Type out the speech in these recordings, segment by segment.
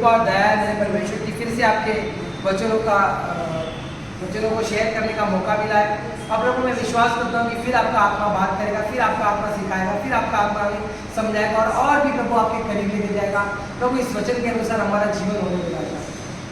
कृपा और दया मेरे परमेश्वर की फिर से आपके वचनों को शेयर करने का मौका मिला है। अब प्रभु मैं विश्वास करता हूँ कि फिर आपका आत्मा बात करेगा, फिर आपका आत्मा सिखाएगा, फिर आपका आत्मा हमें समझाएगा और भी प्रभु आपके करीब लेके जाएगा। प्रभु इस वचन के अनुसार हमारा जीवन होने लगा।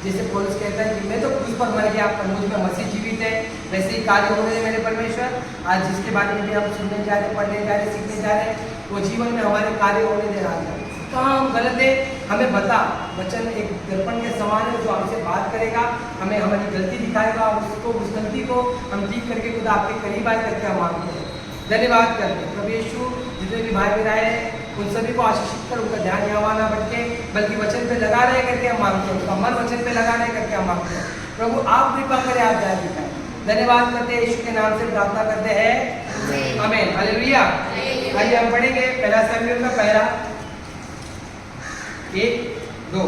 जैसे पौलुस कहता है कि मैं तो क्रूस पर मर गया, पर मुझ में मसीह जीवित है, वैसे ही कार्य होने मेरे परमेश्वर। आज जिसके बारे में भी हम सुनने जा रहे, पढ़ने जा रहे, सीखने जा रहे, वो जीवन में हमारे कार्य होने दे रहा है। कहाँ हम गलत है हमें बता। वचन एक दर्पण के समान है जो हमसे बात करेगा, हमें हमारी गलती दिखाएगा, उस गलती को हम ठीक करके खुद आपके करीब आए करके हम मांगते हैं। धन्यवाद करते हैं प्रभु यीशु। जितने भी भाई बहन आए उन सभी को आशीषित कर, उनका ध्यान यहाँ ना भटके, बल्कि वचन पे लगा रहे करके हम मांगते हैं, उनका मन वचन पे लगा रहे करके हम मांगते हैं। प्रभु आप कृपा करें, आप दया दिखाएं। धन्यवाद करते हैं, यीशु के नाम से प्रार्थना करते हैं, आमीन, हालेलुया। आइए हम पढ़ेंगे पहला शमूएल का पहला 1-2।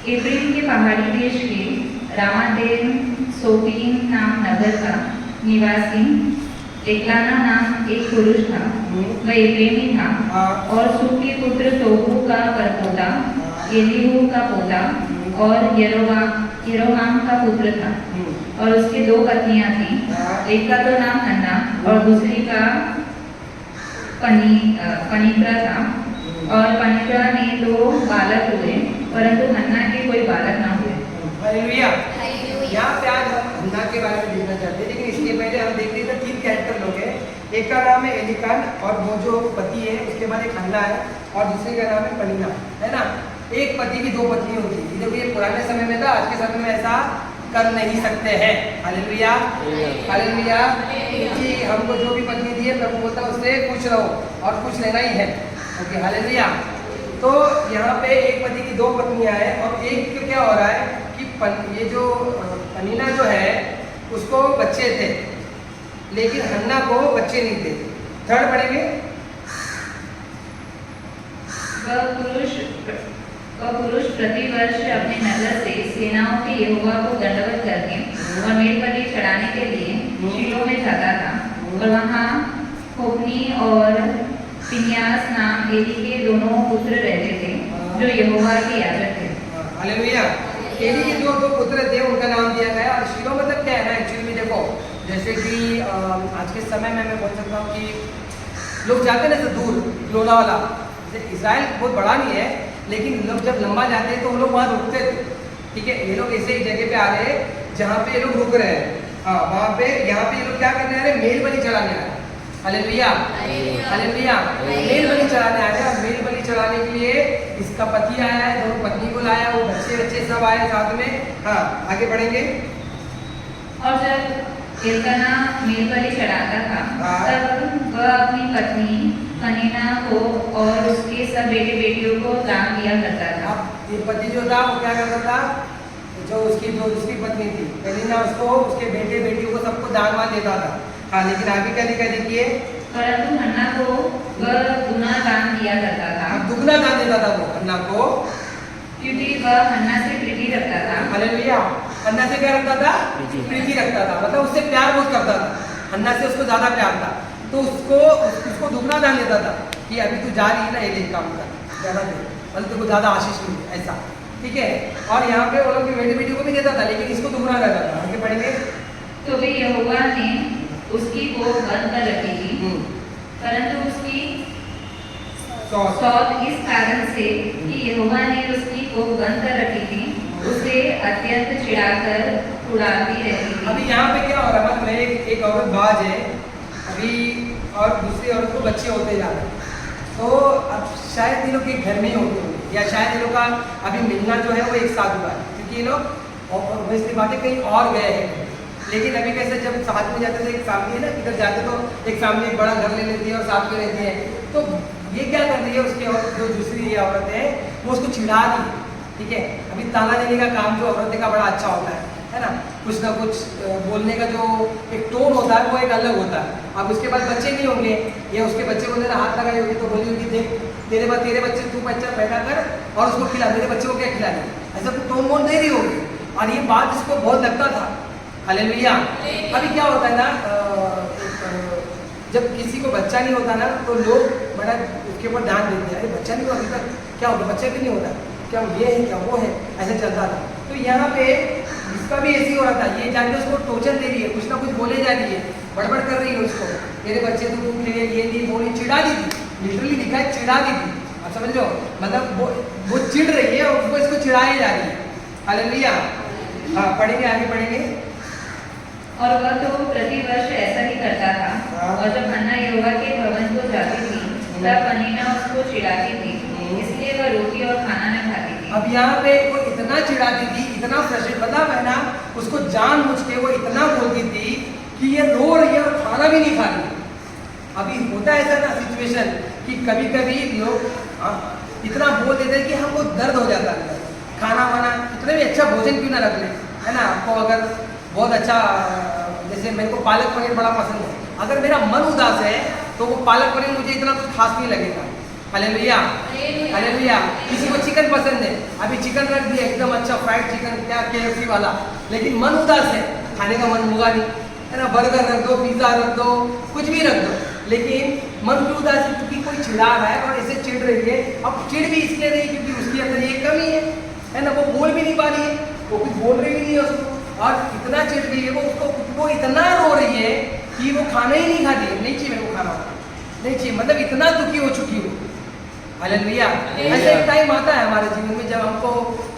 एफ्रेम के पहाड़ी देश के रामादेन सोपीम नाम नगर का निवासी एकलाना नाम एक पुरुष था। वह एफ्रेमी था और सूर के पुत्र तोहू का परपोता, एलीहू का पोता और यरोहाम का पुत्र था। और उसके 2 पत्नियां थीं। एक का तो नाम हन्ना और दूसरी का पनित्रा था। और पनित्रा ने 2 बालक हुए, परंतु हन्ना के कोई बालक ना हुए। हालेलुया। यहाँ पे आज हम हन्ना के बारे में देखना चाहते हैं, लेकिन इसके पहले हम देख रहे थे 3 कैरेक्टर लोग हैं। एक का नाम है एलिकान और वो जो पति है, उसके बाद एक हन्ना है और दूसरे का नाम है पनीना, है ना। एक पति की 2 पत्नी होती है। देखो ये पुराने समय में था, आज के समय में ऐसा कर नहीं सकते हैं। Hallelujah, hallelujah. क्योंकि हमको जो भी पत्नी दी है प्रभु बोलता है उससे खुश रहो और खुश रहना ही है। Okay, hallelujah. तो यहाँ पे एक पति की 2 पत्नियां हैं और एक को क्या हो रहा है कि ये जो पनीना जो है उसको बच्चे थे, लेकिन हन्ना को बच्चे नहीं थे। थर्ड पढ़ेंगे। वह पुरुष प्रतिवर्ष अपने नगर से सेनाओं के यहोवा को दंडवत करने और मेलबलि चढ़ाने के लिए शीलो में जाता था। और वहाँ होप्नी और फिनियास नाम एली के 2 पुत्र रहते थे, जो यहोवा के याजक थे। हालेलुया। एली के जो 2 पुत्र थे उनका नाम दिया गया। और शीलो मतलब क्या है ना, एक्चुअली में देखो, जैसे कि आज के समय में मैं बोल सकता हूँ कि लोग जाते हैं ना दूर लोनावाला, जैसे इजराइल बहुत बड़ा नहीं है, लेकिन लोग जब लंबा जाते हैं तो वो लोग वहाँ रुकते थे। ठीक है, ये लोग ऐसे एक जगह पे आ रहे हैं जहाँ पे ये लोग रुक रहे हैं। हाँ, वहाँ पे यहाँ पे ये लोग क्या करने आ रहे हैं, मेल बलि चढ़ाने आ रहे हैं। Hallelujah, hallelujah. मेल बलि चढ़ाने आ रहे हैं। मेल बलि चढ़ाने के लिए इसका पति आया है, 2 पत्नी को लाया, वो बच्चे सब आए साथ में। हाँ, आगे बढ़ेंगे। और जब एल्काना मेलबलि चढ़ाता था, तब वह अपनी पत्नी पनीना को और उसके सब बेटे बेटियों को दान दिया करता था। ये पति जो था वो क्या करता था, जो उसकी जो दूसरी पत्नी थी पनीना, उसको उसके बेटे बेटियों को सबको दान वान देता था। हाँ, लेकिन आगे क्या लिखा देखिए, परंतु हन्ना को वह दुगना दान दिया करता था। दुगना दान देता था वो हन्ना को, क्योंकि वह हन्ना से प्रीति रखता था। हालेलुया। हन्ना से क्या रखता था, प्रीति रखता था, मतलब उससे प्यार बहुत करता था। हन्ना से उसको ज्यादा प्यार था, तो उसको दुगना दान देता था कि अभी तू जा रही है ना, ये काम कर ज्यादा दे, मतलब तेरे को ज्यादा आशीष मिले, ऐसा। ठीक है, और यहाँ पे वो लोग बेटे बेटी को भी देता था, लेकिन इसको दुगना देता था। आगे पढ़ेंगे। तो भी यहोवा ने उसकी कोख बंद कर रखी थी, परंतु उसकी सौत इस कारण से कि यहोवा ने उसकी कोख बंद कर रखी थी, उसे अत्यंत चिढ़ाकर उड़ाती रहती थी। अभी यहाँ पे क्या हो रहा है, मतलब एक औरत बाज है अभी और दूसरी औरत को बच्चे होते जा रहे हैं। तो अब शायद ये लोग के घर में ही होते होंगे, या शायद ये लोग का अभी मिलना जो है वो एक साथ हुआ है, क्योंकि ये लोग वैसे बातें कहीं और गए हैं। लेकिन अभी कैसे जब साथ में जाते थे, एक फैमिली है ना, किधर जाते तो एक फैमिली एक बड़ा घर ले लेती है और साथ में रहती है। तो ये क्या कर रही है, उसकी और जो दूसरी औरत है वो उसको चिढ़ा रही है। ठीक है, अभी ताना देने का काम जो औरत का बड़ा अच्छा होता है ना, कुछ ना कुछ बोलने का जो एक टोन होता है वो एक अलग होता है। अब उसके बाद बच्चे नहीं होंगे, ये उसके बच्चे को हाथ लगाई होगी तो बोली होगी देख तेरे बच्चे तू बच्चा पैदा कर और उसको खिला, मेरे बच्चे को क्या खिला रही है, ऐसा तो टोन मोन दे रही होगी। और ये बात इसको बहुत लगता था। हालेलुया। अभी क्या होता है ना, जब किसी को बच्चा नहीं होता ना तो लोग बड़ा उसके ऊपर ध्यान देते हैं, अरे बच्चा नहीं हुआ अभी तक, क्या होगा, बच्चा भी नहीं होता, क्या ये है क्या वो है, ऐसे चलता था। तो यहाँ पे इसका भी ऐसे ही हो रहा था, ये जाके उसको टोचन दे रही है, कुछ ना कुछ बोले जा रही है, बड़बड़ कर रही है उसको, तेरे बच्चे तो तू ले ये नहीं वो नहीं, चिढ़ा दी थी, लिटरली लिखा है चिढ़ा दी थी। आप समझ लो, मतलब वो चिढ़ रही है और उसको इसको चिढ़ाई जा रही है। हालेलुया। हाँ पढ़ेंगे, आगे पढ़ेंगे। और वह तो प्रतिवर्ष ऐसा ही करता था। हाँ। और जब हन्ना यहोवा के भवन को जाती थी तब पनीना उसको चिढ़ाती थी, इसलिए वह रोटी और खाना न खाती थी। अब यहाँ पे वो इतना चिढ़ाती थी, इतना फ्रस्ट्रेट, मतलब है ना, उसको जानबूझ के वो इतना बोलती थी कि ये रो रही है और खाना भी नहीं खा रही। अभी होता है ऐसा ना सिचुएशन कि कभी कभी लोग इतना बोल देते हैं कि हमको दर्द हो जाता है, खाना वाना इतना भी अच्छा भोजन क्यों ना रख ले, है ना। आपको अगर बहुत अच्छा, जैसे मेरे को पालक पनीर बड़ा पसंद है, अगर मेरा मन उदास है तो वो पालक पनीर मुझे इतना कुछ खास नहीं लगेगा। Hallelujah, hallelujah. किसी को चिकन पसंद है, अभी चिकन रख दिया एकदम अच्छा फ्राइड चिकन, क्या KFC वाला, लेकिन मन उदास है, खाने का मन होगा नहीं, है ना। बर्गर रख दो, पिज्जा रख दो, कुछ भी रख दो, लेकिन मन की उदास है क्योंकि कोई चिढ़ा रहा है और ऐसे चिढ़ रही है। अब चिढ़ भी इसलिए रही क्योंकि उसके अंदर ये कमी है ना, वो बोल भी नहीं पा रही है, वो कुछ बोल रही भी नहीं है उसको, और इतना चिढ़ गई है वो, वो इतना रो रही है कि वो खाना ही नहीं खाती है, नहीं चाहिए मेरे को खाना, नहीं चाहिए, मतलब इतना दुखी हो चुकी हो। हालेलुया। ऐसा एक टाइम आता है हमारे जीवन में जब हमको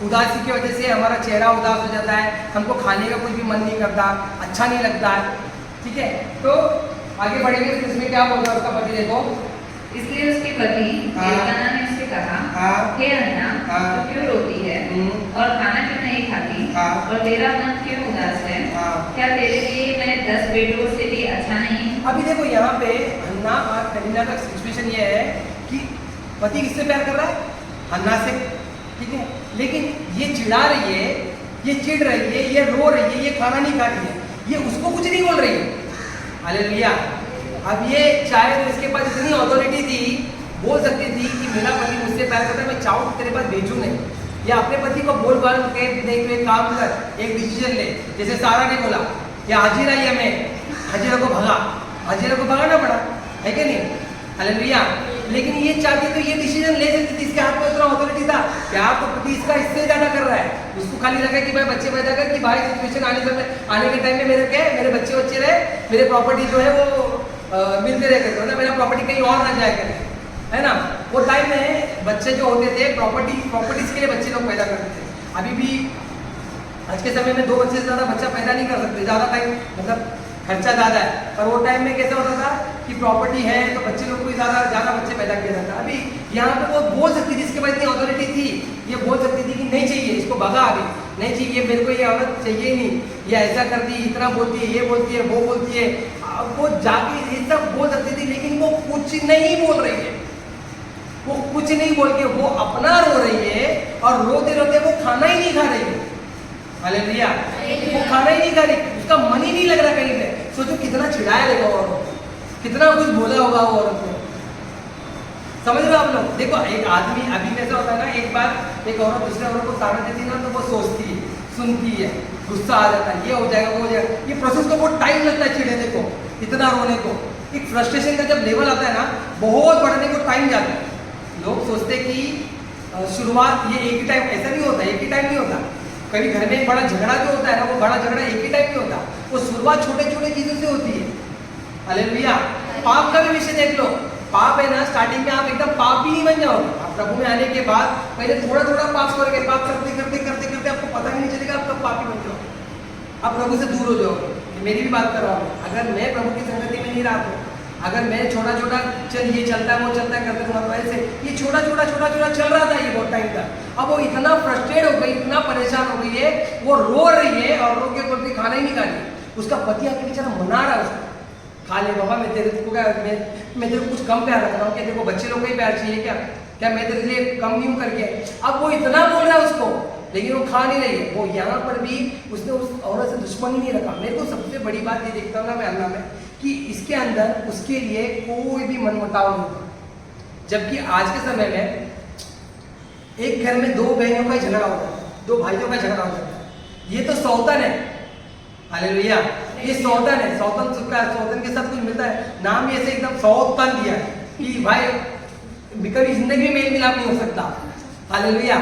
उदासी की वजह से हमारा चेहरा उदास हो जाता है, हमको खाने का कुछ भी मन नहीं करता, अच्छा नहीं लगता है, ठीक है। तो आगे बढ़ेंगे, तो इसमें क्या बोलता है उसका पति, देखो। इसलिए उसके पति एल्काना ने उससे कहा, हे हन्ना, तू क्यों रोती है और खाना क्यों नहीं खाती, और तेरा मन क्यों उदास है, क्या तेरे लिए मैं 10 बेटों से भी अच्छा नहीं। अभी देखो यहाँ पे हन्ना और पनीना का सिचुएशन ये है कि पति किससे प्यार कर रहा है, हन्ना से, ठीक है, लेकिन ये चिढ़ा रही है, ये चिढ़ रही है, ये रो रही है, ये खाना नहीं खा रही है, ये उसको कुछ नहीं बोल रही है। हालेलुया। अब ये चाहे तो इसके पास इतनी अथॉरिटी थी, बोल सकती थी कि मेरा पति मुझसे प्यार करता है, मैं चाहूँ तेरे पास भेजूँ नहीं, या अपने पति को बोल बाल के नहीं तो एक काम कर, एक डिसीजन ले, जैसे सारा ने बोला या हाजिरा ही हमें हाजिरा को भगा, हाजिरा को भगाना पड़ा, है कि नहीं। हालेलुया। लेकिन ये चाहती तो ये डिसीजन ले सकती थी, इसके हाथ में उतना अथॉरिटी था, प्यार तो पति इसका इससे ज्यादा कर रहा है, उसको खाली लगा कि भाई बच्चे पैदा कर, कि भाई सिचुएशन आने के टाइम में मेरे क्या है, मेरे बच्चे रहे, मेरे प्रॉपर्टी जो है वो मिलते रहे करते ना, मेरा प्रॉपर्टी कहीं और ना जाए करे, है ना। वो टाइम में बच्चे जो होते थे प्रॉपर्टीज के लिए बच्चे लोग पैदा करते थे। अभी भी आज के समय में 2 बच्चे से ज़्यादा बच्चा पैदा नहीं कर सकते, ज़्यादा टाइम मतलब खर्चा ज़्यादा है, पर वो टाइम में कैसे होता था कि प्रॉपर्टी है तो बच्चे लोग को ज़्यादा बच्चे पैदा किया जाता। अभी यहाँ पे वो बोल सकती थी, इसके पास इतनी अथॉरिटी थी, ये बोल सकती थी कि नहीं चाहिए, इसको भगा, अभी नहीं चाहिए, मेरे को ये औरत चाहिए नहीं, ये ऐसा करती है, इतना बोलती है, ये बोलती है, वो बोलती है, वो जाके ये सब बोल सकती थी, लेकिन वो कुछ नहीं बोल रही है, वो कुछ नहीं बोल के वो अपना रो रही है, और रोते रोते वो खाना ही नहीं खा रही है। हालेलुया। वो खाना ही नहीं खा रही, उसका मन ही नहीं लग रहा कहीं पे। सोचो कितना चिढ़ाया रहेगा औरत, कितना कुछ बोला होगा वो औरत ने, समझ रहे हो आप लोग। देखो एक आदमी, अभी कैसा होता है ना, एक बार एक औरत दूसरे औरत को ताना देती है ना, तो वो सोचती है, सुनती है, गुस्सा आ जाता है, ये हो जाएगा, वो हो जाएगा, ये प्रोसेस को बहुत टाइम लगता है चिढ़ने को, इतना रोने को। एक फ्रस्ट्रेशन का जब लेवल आता है ना, बहुत बढ़ने को टाइम जाता है। लोग सोचते कि शुरुआत ये एक ही टाइम, ऐसा नहीं होता, एक ही टाइम नहीं होता। कभी घर में एक बड़ा झगड़ा जो होता है ना, वो बड़ा झगड़ा एक ही टाइम नहीं होता, वो शुरुआत छोटे छोटे चीजों से होती है। हालेलुया। पाप का भी विषय देख लो, पाप है ना, स्टार्टिंग में आप एकदम पापी नहीं बन जाओगे, आप प्रभु में आने के बाद पहले थोड़ा थोड़ा पाप करोगे, पाप करते करते करते करते आपको पता ही नहीं चलेगा आप कब पापी बन जाओगे, आप प्रभु से दूर हो जाओगे। मेरी भी बात कर रहा हूँ, अगर मैं प्रभु की संगति में नहीं रहा, तो अगर मैं छोटा छोटा चल ये चलता है वो चलता है करते रहूँगा, तो ऐसे ये छोटा छोटा चल रहा था ये बहुत टाइम तक। अब वो इतना फ्रस्ट्रेट हो गई, इतना परेशान हो गई है, वो रो रही है और रो के बोलती खाना ही नहीं खा रही। उसका पति आके बेचारा मना रहा है उसको, खा ले बाबा, मैं तेरे को क्या, मैं तेरे को कुछ कम प्यार रख रहा हूँ क्या, तेरे को बच्चे लोग का ही प्यार चाहिए क्या मैं तेरे लिए कम नहीं हूँ करके। अब वो इतना बोल रहा है उसको, लेकिन वो खा नहीं रही है। वो यहाँ पर भी उसने उस औरत से दुश्मनी नहीं रखा। मेरे को सबसे बड़ी बात ये देखता हूँ ना मैं अल्लाह में, कि इसके अंदर उसके लिए कोई भी मनमुटाव नहीं था। जबकि आज के समय में एक घर में दो बहनों का ही झगड़ा होता है, दो भाइयों का झगड़ा हो जाता है, ये तो सौतन है। हालेलुया, ये सौतन है, सौतन सौतन के साथ कुछ मिलता है, नाम ही ऐसे एकदम सौतन दिया है कि भाई कभी जिंदगी में मेल मिलाप नहीं हो सकता। हालेलुया।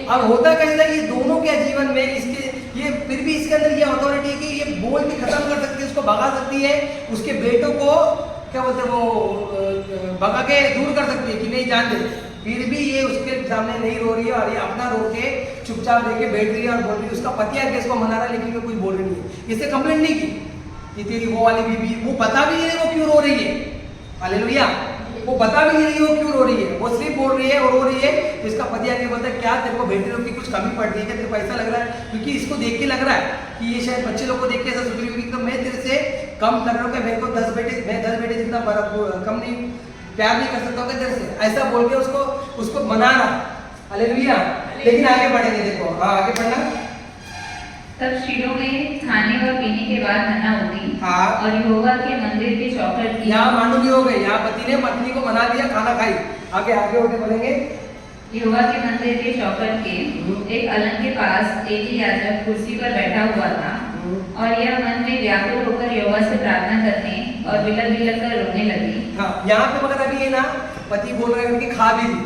अब होता कैसा है, ये दोनों के जीवन में इसके ये फिर भी इसके अंदर ये अथॉरिटी है कि ये बोल के खत्म कर सकती है, उसको भगा सकती है, उसके बेटों को क्या बोलते हैं वो भगा के दूर कर सकती है कि नहीं जान दे, फिर भी ये उसके सामने नहीं रो रही है और ये अपना रो के चुपचाप लेके बैठ रही है और बोल रही है। उसका पति आके इसको मना रहा है लेकिन कोई बोल रही नहीं है, इससे कंप्लेंट नहीं की कि तेरी वो वाली बीबी, वो बता भी नहीं रही वो क्यों रो रही है। हालेलुया, वो बता भी नहीं रही वो क्यों रो रही है, वो सिर्फ बोल रही है और रो रही है। तो इसका पति आके बोलता है क्या तेरे को बेटे लोग की कुछ कमी पड़ रही है, तेरे को ऐसा लग रहा है, क्योंकि इसको देख के लग रहा है कि ये शायद बच्चे लोग को देख के ऐसा सोच रही होगी तो मैं तेरे से कम लग रहा हूँ, मेरे को 10 बेटे जितना कम नहीं प्यार नहीं कर सकता हूँ तेरे से, ऐसा बोल के उसको मनाना। हालेलुया। लेकिन आगे बढ़ेंगे, देखो आगे बढ़ना। तब शीलो में खाने और पीने के बाद हन्ना उठी हाँ। और यहोवा के मंदिर की चौखट की। यहाँ मांडूकी हो गई, यहाँ पति ने पत्नी को मना लिया, खाना खाई। आगे आगे होते बोलेंगे। यहोवा के मंदिर के चौखट के एक अलंग के पास एली याजक कुर्सी पर बैठा हुआ था और यह मन में व्याकुल होकर यहोवा से प्रार्थना करने और बिलख बिलख कर रोने लगी। हाँ, यहाँ पे मगर अभी ये ना पति बोल रहे हैं कि खा भी ली,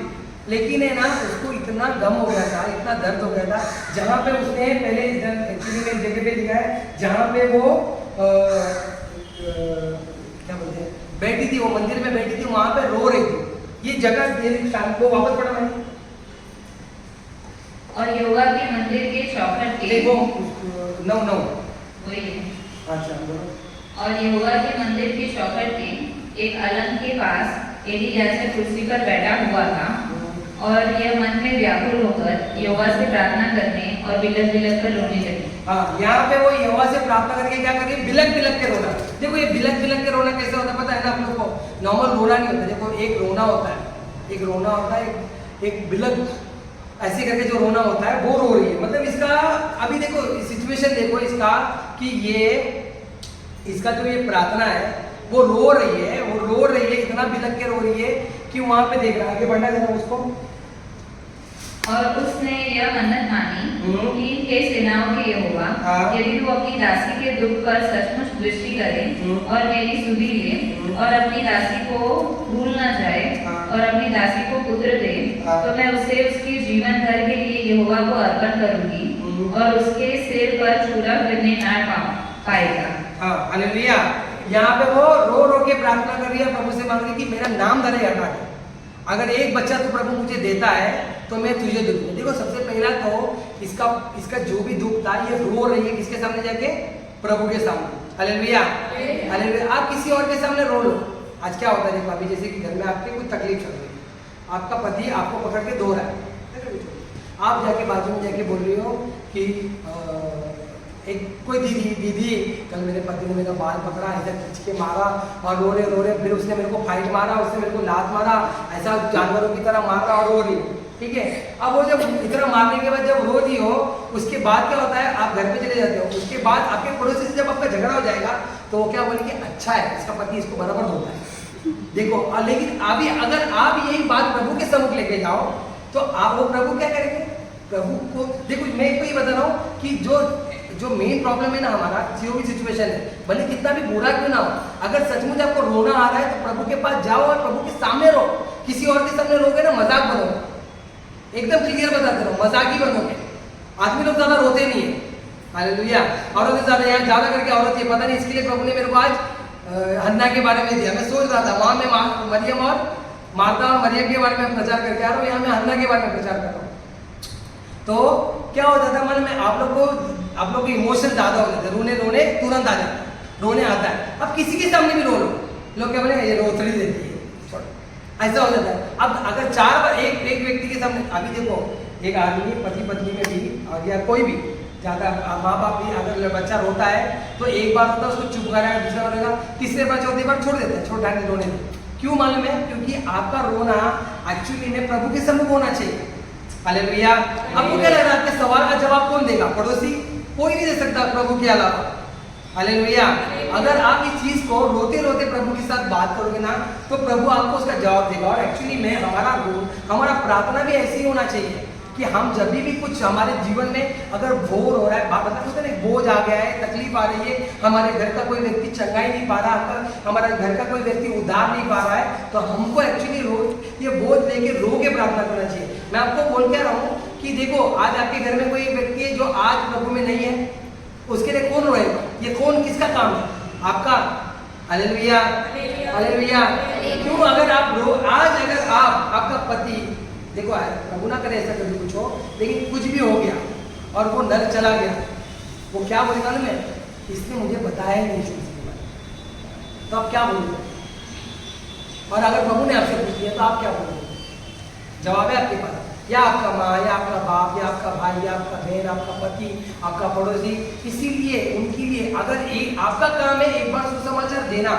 लेकिन है ना उसको इतना गम हो गया था, इतना दर्द हो गया था, जहाँ पे उसने पहले एक्चुअली में जगह पे लिखा है जहाँ पे वो क्या बोलते हैं बैठी थी, वो मंदिर में बैठी थी, वहाँ पे रो रही थी। ये जगह शाम को वापस पढ़ा मैंने। और यहोवा के मंदिर के चौखट के देखो 9 वही है। अच्छा बोलो। और यहोवा के मंदिर के चौखट के एक अलंग के पास एली याजक कुर्सी पर बैठा हुआ था और यह मन में व्याकुल होकर यहोवा से प्रार्थना करने और बिलख बिलख कर रोने लगी। हाँ, यहाँ पे वो यहोवा से प्रार्थना करके क्या करिए, बिलख बिलख के रोना। देखो ये बिलख बिलख के रोना कैसे होता है पता है ना आप लोग को? नॉर्मल रोना नहीं होता। देखो एक रोना होता है, एक रोना होता है, एक बिलख ऐसे करके जो रोना होता है वो रो रही है। मतलब इसका अभी देखो सिचुएशन देखो इसका कि ये इसका जो ये प्रार्थना है वो रो रही है, वो रो रही है, इतना बिलख के रो रही है कि वहां पे देख रहा है। आगे बढ़ना देना उसको। और उसने यह मन्नत मानी कि हे सेनाओं के यहोवा, यदि तू अपनी दासी के दुख पर सचमुच दृष्टि करे और मेरी सुधि ले और अपनी दासी को भूल न जाए और अपनी दासी को पुत्र दे, तो मैं उसे उसके जीवन भर के लिए यहोवा को अर्पण करूंगी और उसके सिर पर छुरा फिरने ना पाएगा। हाँ, हालेलुया। यहाँ पे वो रो रो के प्रार्थना कर रही है, प्रभु से मांग रही कि मेरा नाम धरे हटा दे। अगर एक बच्चा तो प्रभु मुझे देता है तो मैं तुझे दूंगा। देखो सबसे पहला तो इसका जो भी दुख था ये रो रही है किसके सामने जाके? प्रभु के सामने। Hallelujah, hallelujah. आप किसी और के सामने रो लो। आज क्या होता है देखो, अभी जैसे कि घर में आपकी कोई तकलीफ चल रही है, आपका पति आपको पकड़ के धो रहा है, आप जाके बाजू में जाके बोल रही हो कि एक कोई दीदी कल मेरे पति ने मेरा बाल पकड़ा, ऐसा खींच के मारा और रो रहे, फिर उसने मेरे को फाइट मारा, उसने मेरे को लात मारा, ऐसा जानवरों की तरह मार रहा और रो रही हो। ठीक है, अब वो जब इतना मारने के बाद जब रो रही हो, उसके बाद क्या होता है, आप घर पे चले जाते हो, उसके बाद आपके पड़ोसी से जब आपका झगड़ा हो जाएगा तो वो क्या बोलेंगे, अच्छा है इसका पति इसको बराबर धोता है। देखो लेकिन अभी अगर आप यही बात प्रभु के सम्मुख लेके जाओ तो आप वो प्रभु क्या करेंगे? प्रभु को देखो, मैं को ये बता रहा हूँ कि जो मेन प्रॉब्लम है ना हमारा, जो भी सिचुएशन है, भले कितना भी बुरा क्यों ना हो, अगर सचमुच आपको रोना आ रहा है तो प्रभु के पास जाओ और प्रभु के सामने रो। किसी और के सामने रोगे ना मजाक बनोगे, एकदम क्लियर बताते रहो, मजाक ही बनोगे। आदमी लोग ज्यादा रोते नहीं है। हालेलुया। औरतें ज्यादा, यहाँ ज्यादा करके औरत है, पता नहीं इसके लिए प्रभु ने मेरे को आज हन्ना के बारे में दिया। मैं सोच रहा था वहां मैं मरियम और मार्था और मरियम के बारे में प्रचार करके आ रहा हूँ, यहाँ मैं हन्ना के बारे में प्रचार कर रहा हूँ। तो क्या हो जाता है मन में, आप लोग को इमोशन ज्यादा हो जाते हैं, रोने तुरंत आ जाता है, रोने आता है। अब किसी के सामने भी रो लो, लोग क्या बोले ये रोतड़ी देती है, ऐसा हो जाता है। अब अगर 4 बार एक व्यक्ति के सामने, अभी देखो एक आदमी पति पत्नी में भी और या कोई भी ज्यादा माँ बाप भी अगर बच्चा रोता है तो एक बार होता है उसको चुप कराएगा, दूसरा करेगा, तीसरे बार चौथी बार छोड़ देता है, छोड़ डालने रोने में। क्यों मालूम है? क्योंकि आपका रोना एक्चुअली में प्रभु के सम्मुख होना चाहिए। हालेलुया। आपको क्या लग रहा है आपके सवाल का जवाब कौन देगा? पड़ोसी? कोई नहीं दे सकता प्रभु के अलावा। हालेलुया। अगर आप इस चीज को रोते रोते प्रभु के साथ बात करोगे ना, तो प्रभु आपको उसका जवाब देगा। और एक्चुअली में हमारा प्रार्थना भी ऐसी होना चाहिए कि हम जब भी कुछ हमारे जीवन में अगर बोर हो रहा है, मतलब एक बोझ आ गया है, तकलीफ आ रही है, हमारे घर का कोई व्यक्ति चंगा ही नहीं पा रहा, हमारे घर का कोई व्यक्ति उद्धार नहीं पा रहा है, तो हमको एक्चुअली रोज ये बोझ लेके रो के प्रार्थना करना चाहिए। मैं आपको बोल के रहा हूँ कि देखो, आज आपके घर में कोई व्यक्ति है जो आज प्रभु में नहीं है, उसके लिए कौन रोएगा? ये कौन, किसका काम है? आपका। Hallelujah, hallelujah. क्यों? अगर आप आज अगर आपका पति, देखो प्रभु ना करे ऐसा कभी कुछ हो, लेकिन कुछ भी हो गया और वो नर चला गया, वो क्या बोलेगा ना, मैं इसने मुझे बताया ही नहीं इसके बारे में, तो आप क्या बोलोगे? और अगर प्रभु ने आपसे पूछ लिया तो आप क्या बोलोगे? जवाब है आपके पास, या आपका माँ, या आपका बाप, या आपका भाई, या आपका बहन, आपका पति, आपका पड़ोसी। इसीलिए उनके लिए अगर एक आपका काम है एक बार सुसमाचार देना,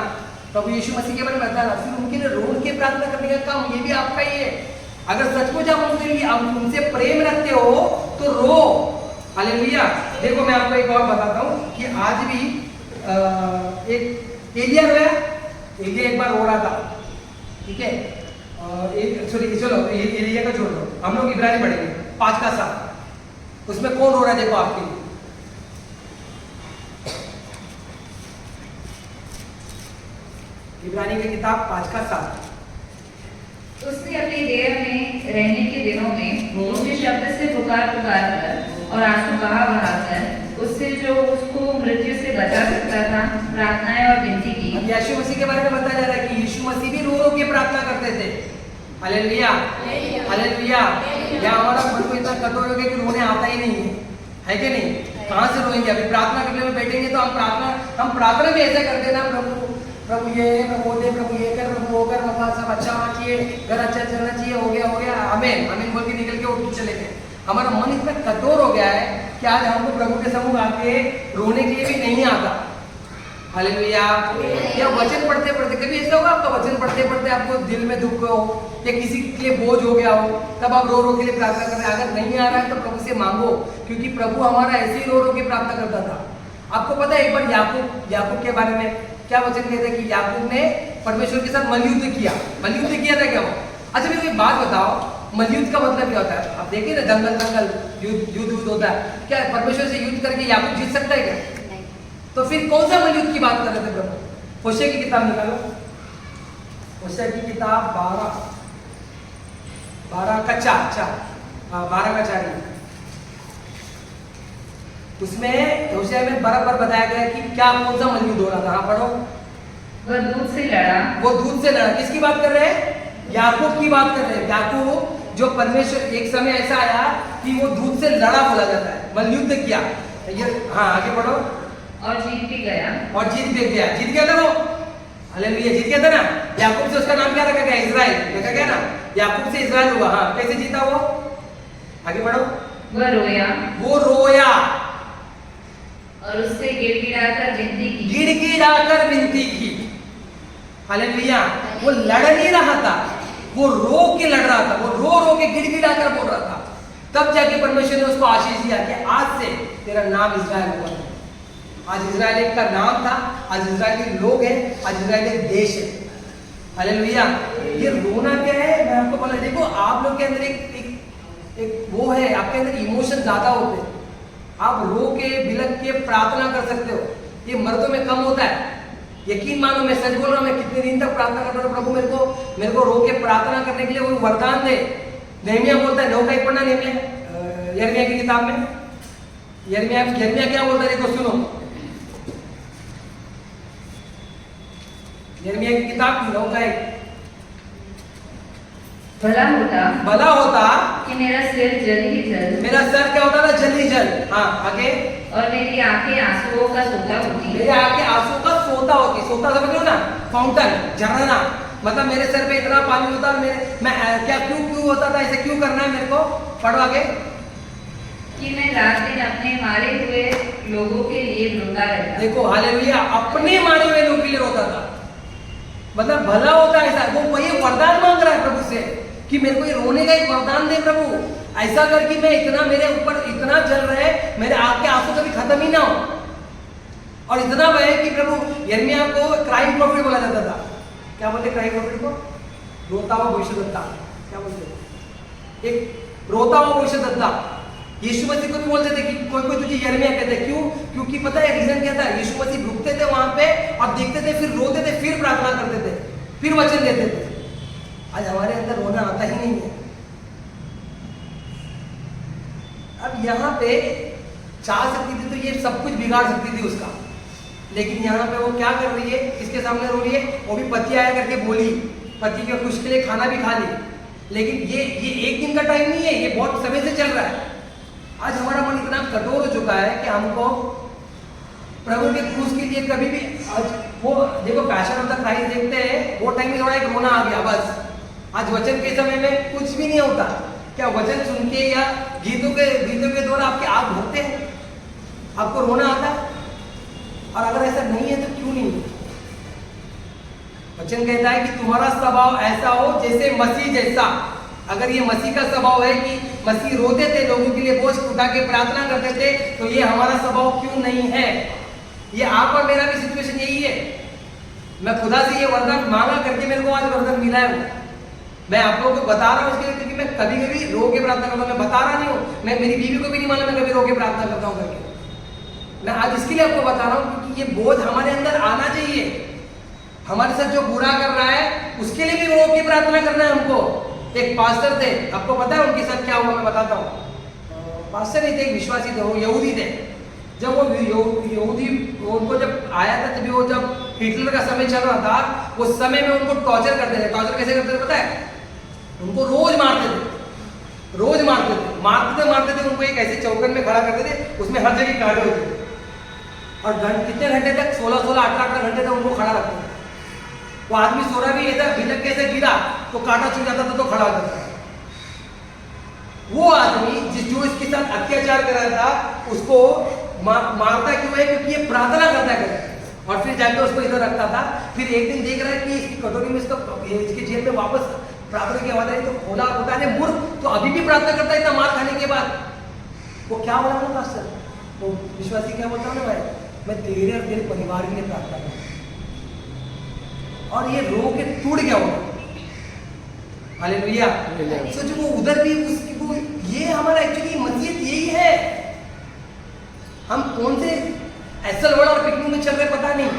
प्रभु यीशु मसीह के बारे में बताना, फिर उनके लिए रो के प्रार्थना करने का काम ये भी आपका ही है। अगर सचमुच आप उनके लिए उनसे प्रेम रखते हो तो रो। हालेलुया। देखो मैं आपको एक और बताता हूँ कि आज भी एक एलिया रोया, एलिया एक बार रो रहा था, ठीक है, सॉरी चलो एलिया का छोड़ दो, हम लोग इब्रानी पढ़ेंगे 5 का 7, उसमें कौन रो रहा है देखो आपके लिए। इब्रानी की किताब 5 का 7। उसने अपनी देह में रहने के दिनों में उसके शब्द से पुकार कर और आंसू बहा कर उससे जो उसको मृत्यु से बचा सकता था प्रार्थनाएं और विनती की। यीशु मसीह के बारे में बताया जा रहा है कि यीशु मसीह भी रो रो के प्रार्थना करते थे। Hallelujah, hallelujah. या हमारा मन को इतना कठोर हो गया कि रोने आता ही नहीं है कि नहीं? कहाँ से रोएंगे? अभी प्रार्थना करने में बैठेंगे तो हम प्रार्थना भी ऐसा करते ना, प्रभु ये है, प्रभु दे, प्रभु ये कर, प्रभु वो कर, बाबा सब अच्छा होना चाहिए, घर अच्छा चलना चाहिए, हो गया, आमीन आमीन बोल के निकल के उठ के चले गए। हमारा मन इतना कठोर हो गया है कि आज हमको प्रभु के सम्मुख आके रोने के लिए भी नहीं आता। हालेलुया। या वचन पढ़ते पढ़ते कभी ऐसा होगा आपका वचन पढ़ते पढ़ते आपको दिल में दुख हो या किसी के लिए बोझ हो गया हो, तब आप रो रो के लिए प्रार्थना कर रहे हैं। अगर नहीं आ रहा है तो प्रभु से मांगो, क्योंकि प्रभु हमारा ऐसे ही रो रो के प्रार्थना करता था। आपको पता है एक बार याकूब के बारे में क्या वचन कहते हैं कि याकूब ने परमेश्वर के साथ मल्लयुद्ध किया। मल्लयुद्ध किया था क्या वो? अच्छा मेरे को एक बात बताओ, मल्लयुद्ध का मतलब क्या होता है? आप देखिए ना, जंगल युद्ध होता है, क्या परमेश्वर से युद्ध करके याकूब जीत सकता है क्या? तो फिर कौन सा मल्लयुद्ध की बात कर रहे थे प्रभु? होशे की किताब निकालो, होशे की किताब 12 का 4, उसमें होशे में बराबर बताया गया कि क्या कौन सा मल्लयुद्ध हो रहा था। हाँ पढ़ो। वह दूध से लड़ा। वो दूध से लड़ा। किसकी बात कर रहे हैं? याकूब की बात कर रहे हैं। याकूब जो परमेश्वर, एक समय ऐसा आया कि वो दूध से लड़ा बोला जाता है, मल्लयुद्ध किया। हाँ आगे पढ़ो। और जीत भी गया। और जीत भी गया। जीत गया था वो। हालेलुया, जीत गया था ना। याकूब से उसका नाम क्या रखा गया? इजराइल रखा गया ना। याकूब से इजराइल हुआ। हाँ कैसे जीता वो? आगे पढ़ो। वो रोया और उससे गिड़गिड़ाकर विनती की। हालेलुया। वो लड़ नहीं रहा था, वो रो के लड़ रहा था, वो रो रो के गिड़गिड़ाकर बोल रहा था। तब जाके परमेश्वर ने उसको आशीष दिया कि आज से तेरा नाम इजराइल हुआ। आज इजराइल का नाम था, आज इजराइली लोग हैं, आज इजराइल देश है। हालेलुया। ये रोना क्या है? मैं आपको बोला, देखो आप लोग के अंदर एक वो है, आपके अंदर इमोशन ज्यादा होते हैं। आप रो के बिलक के प्रार्थना कर सकते हो, ये मर्दों में कम होता है। यकीन मानो, मैं सच बोल रहा हूँ, मैं कितने दिन तक प्रार्थना करता हूँ, प्रभु मेरे को रो के प्रार्थना करने के लिए वो वरदान दे। नेहमिया बोलता है, 9 का 1 पढ़ना नेहमिया, यिर्मयाह की किताब में। यिर्मयाह क्या बोलता है देखो सुनो। यिर्मयाह की किताब 9 का 1। भला होता कि मेरा सिर जल ही जल। मेरा सर क्या होता था? जल ही जल। हाँ आगे। और मेरी आंखें आंसुओं का सोता होती। मेरी आंखें आंसुओं का सोता होती। सोता समझ लो ना, फाउंटेन, झरना। मतलब मेरे सर पे इतना पानी होता, मैं क्या क्यों होता था? ऐसे क्यों करना है मेरे को? पढ़ो आगे। कि मैं रात दिन अपने मारे हुए लोगों के लिए रोता रहता। देखो हालेलुया, अपने मारे हुए लोगों के लिए रोता था। मतलब भला होता है ऐसा। वो वही वरदान मांग रहा है प्रभु से कि मेरे को ये रोने का एक वरदान दे प्रभु, ऐसा कर कि मैं इतना, मेरे ऊपर इतना जल रहे, मेरे आंख के आंसू कभी खत्म ही ना हो। और इतना भय कि प्रभु यिर्मयाह को क्राइम प्रॉफिट बोला जाता था। क्या बोलते क्राइम प्रॉफिट को? रोता हुआ भविष्यद्वक्ता। क्या बोलते? एक रोता हुआ भविष्यद्वक्ता। यीशु मसीह को भी बोलते थे कि कोई कोई तुझे यिर्मयाह कहते। क्यों? क्योंकि पता है रीजन क्या था? यीशु मसीह रुकते थे वहां पे और देखते थे, फिर रोते थे, फिर प्रार्थना करते थे, फिर वचन देते थे। आज हमारे अंदर रोना आता ही नहीं है। अब यहाँ पे चाह सकती थी तो ये सब कुछ बिगाड़ सकती थी उसका, लेकिन यहाँ पे वो क्या कर रही है? किसके सामने रो रही है? वो भी पति आया करके बोली, पति के खुश के लिए खाना भी खा ली। लेकिन ये एक दिन का टाइम नहीं है, ये बहुत समय से चल रहा है। आज हमारा मन इतना कठोर हो चुका है कि हमको प्रभु के क्रूस के लिए कभी भी, आज वो देखो पैशन ऑफ द क्राइस्ट देखते हैं, वो टाइम में थोड़ा एक रोना आ गया बस। आज वचन के समय में कुछ भी नहीं होता। क्या वचन सुन के या गीतों के द्वारा आपके आग भरते हैं? आपको रोना आता है? और अगर ऐसा नहीं है तो क्यों नहीं? वचन कहता है कि तुम्हारा स्वभाव ऐसा हो जैसे मसीह जैसा। अगर ये मसीह का स्वभाव है कि मसीह रोते थे, लोगों के लिए बोझ उठा के प्रार्थना करते थे, तो ये हमारा स्वभाव क्यों नहीं है? ये आप और मेरा भी सिचुएशन यही है। मैं खुदा से ये वरदान मांगा करके मेरे को आज वरदान मिला है। मैं आप लोगों को बता रहा हूँ इसके लिए क्योंकि मैं कभी कभी रो के प्रार्थना करता हूँ। मैं बता रहा नहीं हूँ, मैं मेरी बीवी को भी नहीं मालूम मैं कभी रो के प्रार्थना करता हूँ करके। मैं आज इसके लिए आपको बता रहा हूँ क्योंकि ये बोझ हमारे अंदर आना चाहिए। हमारे साथ जो बुरा कर रहा है उसके लिए भी रो के प्रार्थना करना है हमको। एक पास्टर थे, आपको पता है उनके साथ क्या हुआ? मैं बताता हूँ। पास्टर नहीं थे, एक विश्वासी थे, वो यहूदी थे। जब वो यहूदी उनको जब आया था, तभी वो जब हिटलर का समय चल रहा था, उस समय में उनको टॉर्चर करते थे। टॉर्चर कैसे करते थे पता है? उनको रोज मारते थे, रोज मारते थे, मारते थे उनको एक ऐसे चौकन में खड़ा करते थे, उसमें हर जगह कांटे होते थे। और कितने घंटे तक? 16-16, 18 घंटे तक उनको खड़ा रखते थे। वो आदमी सो रहा भी इधर भिलक कैसे गिरा तो कांटा चुभ जाता था तो खड़ा हो जाता था। वो आदमी जो इसके साथ अत्याचार कर रहा था उसको मारता क्यों है? क्योंकि ये प्रार्थना करता है। और फिर जाकर उसको इधर रखता था। फिर एक दिन देख रहा है कि इसकी कटोरी में इसके जेल में वापस प्रार्थना की आवाज आई तो खोला होता है मूर्ख, तो अभी भी प्रार्थना करता है इतना मार खाने के बाद। वो क्या बोला ना पास्टर, वो विश्वासी क्या बोलता है ना भाई, मैं तेरे और तेरे परिवार के लिए प्रार्थना करता हूं। और ये रो के टूट गया होगा। हालेलुया। सोचो वो उधर भी उसकी वो, ये हमारा एक्चुअली मसीहत यही है। हम कौन से एसल वर्ड और पिकनिक में चल रहे पता नहीं,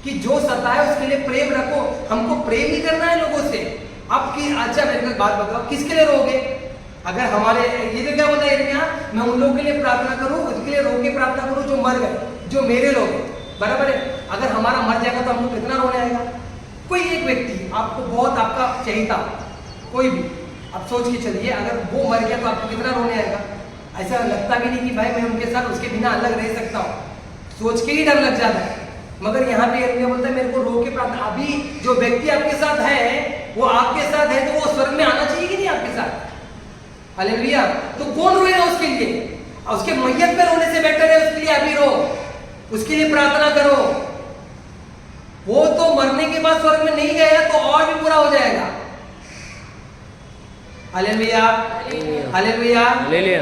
कि जो सताए उसके लिए प्रेम रखो। हमको प्रेम ही करना है लोगों से। आपकी अच्छा मेरे को बात बताओ, किसके लिए रोगे? अगर हमारे ये तो क्या बोलता है यिर्मयाह, मैं उन लोगों के लिए प्रार्थना करूं, उसके लिए रो के प्रार्थना करूं जो मर गए, जो मेरे लोग हैं। बराबर है। अगर हमारा मर जाएगा तो हमको कितना रोने आएगा? कोई एक व्यक्ति आपको बहुत आपका चाहिए, कोई भी आप सोच के चलिए, अगर वो मर गया तो आपको कितना रोने आएगा? ऐसा लगता भी नहीं कि भाई मैं उनके साथ उसके बिना अलग रह सकता हूँ, सोच के ही डर लग जाता है। मगर यहाँ पे यिर्मयाह बोलता है मेरे को रो के प्रार्थना। अभी जो व्यक्ति आपके साथ है वो आपके साथ है तो वो स्वर्ग में आना चाहिए कि नहीं आपके साथ? हालेलुया। तो कौन रोएगा उसके लिए? उसके मैयत पे रोने से बेटर है उसके लिए अभी रो, उसके लिए प्रार्थना करो। वो तो मरने के बाद स्वर्ग में नहीं गया तो और भी बुरा हो जाएगा। Hallelujah, hallelujah.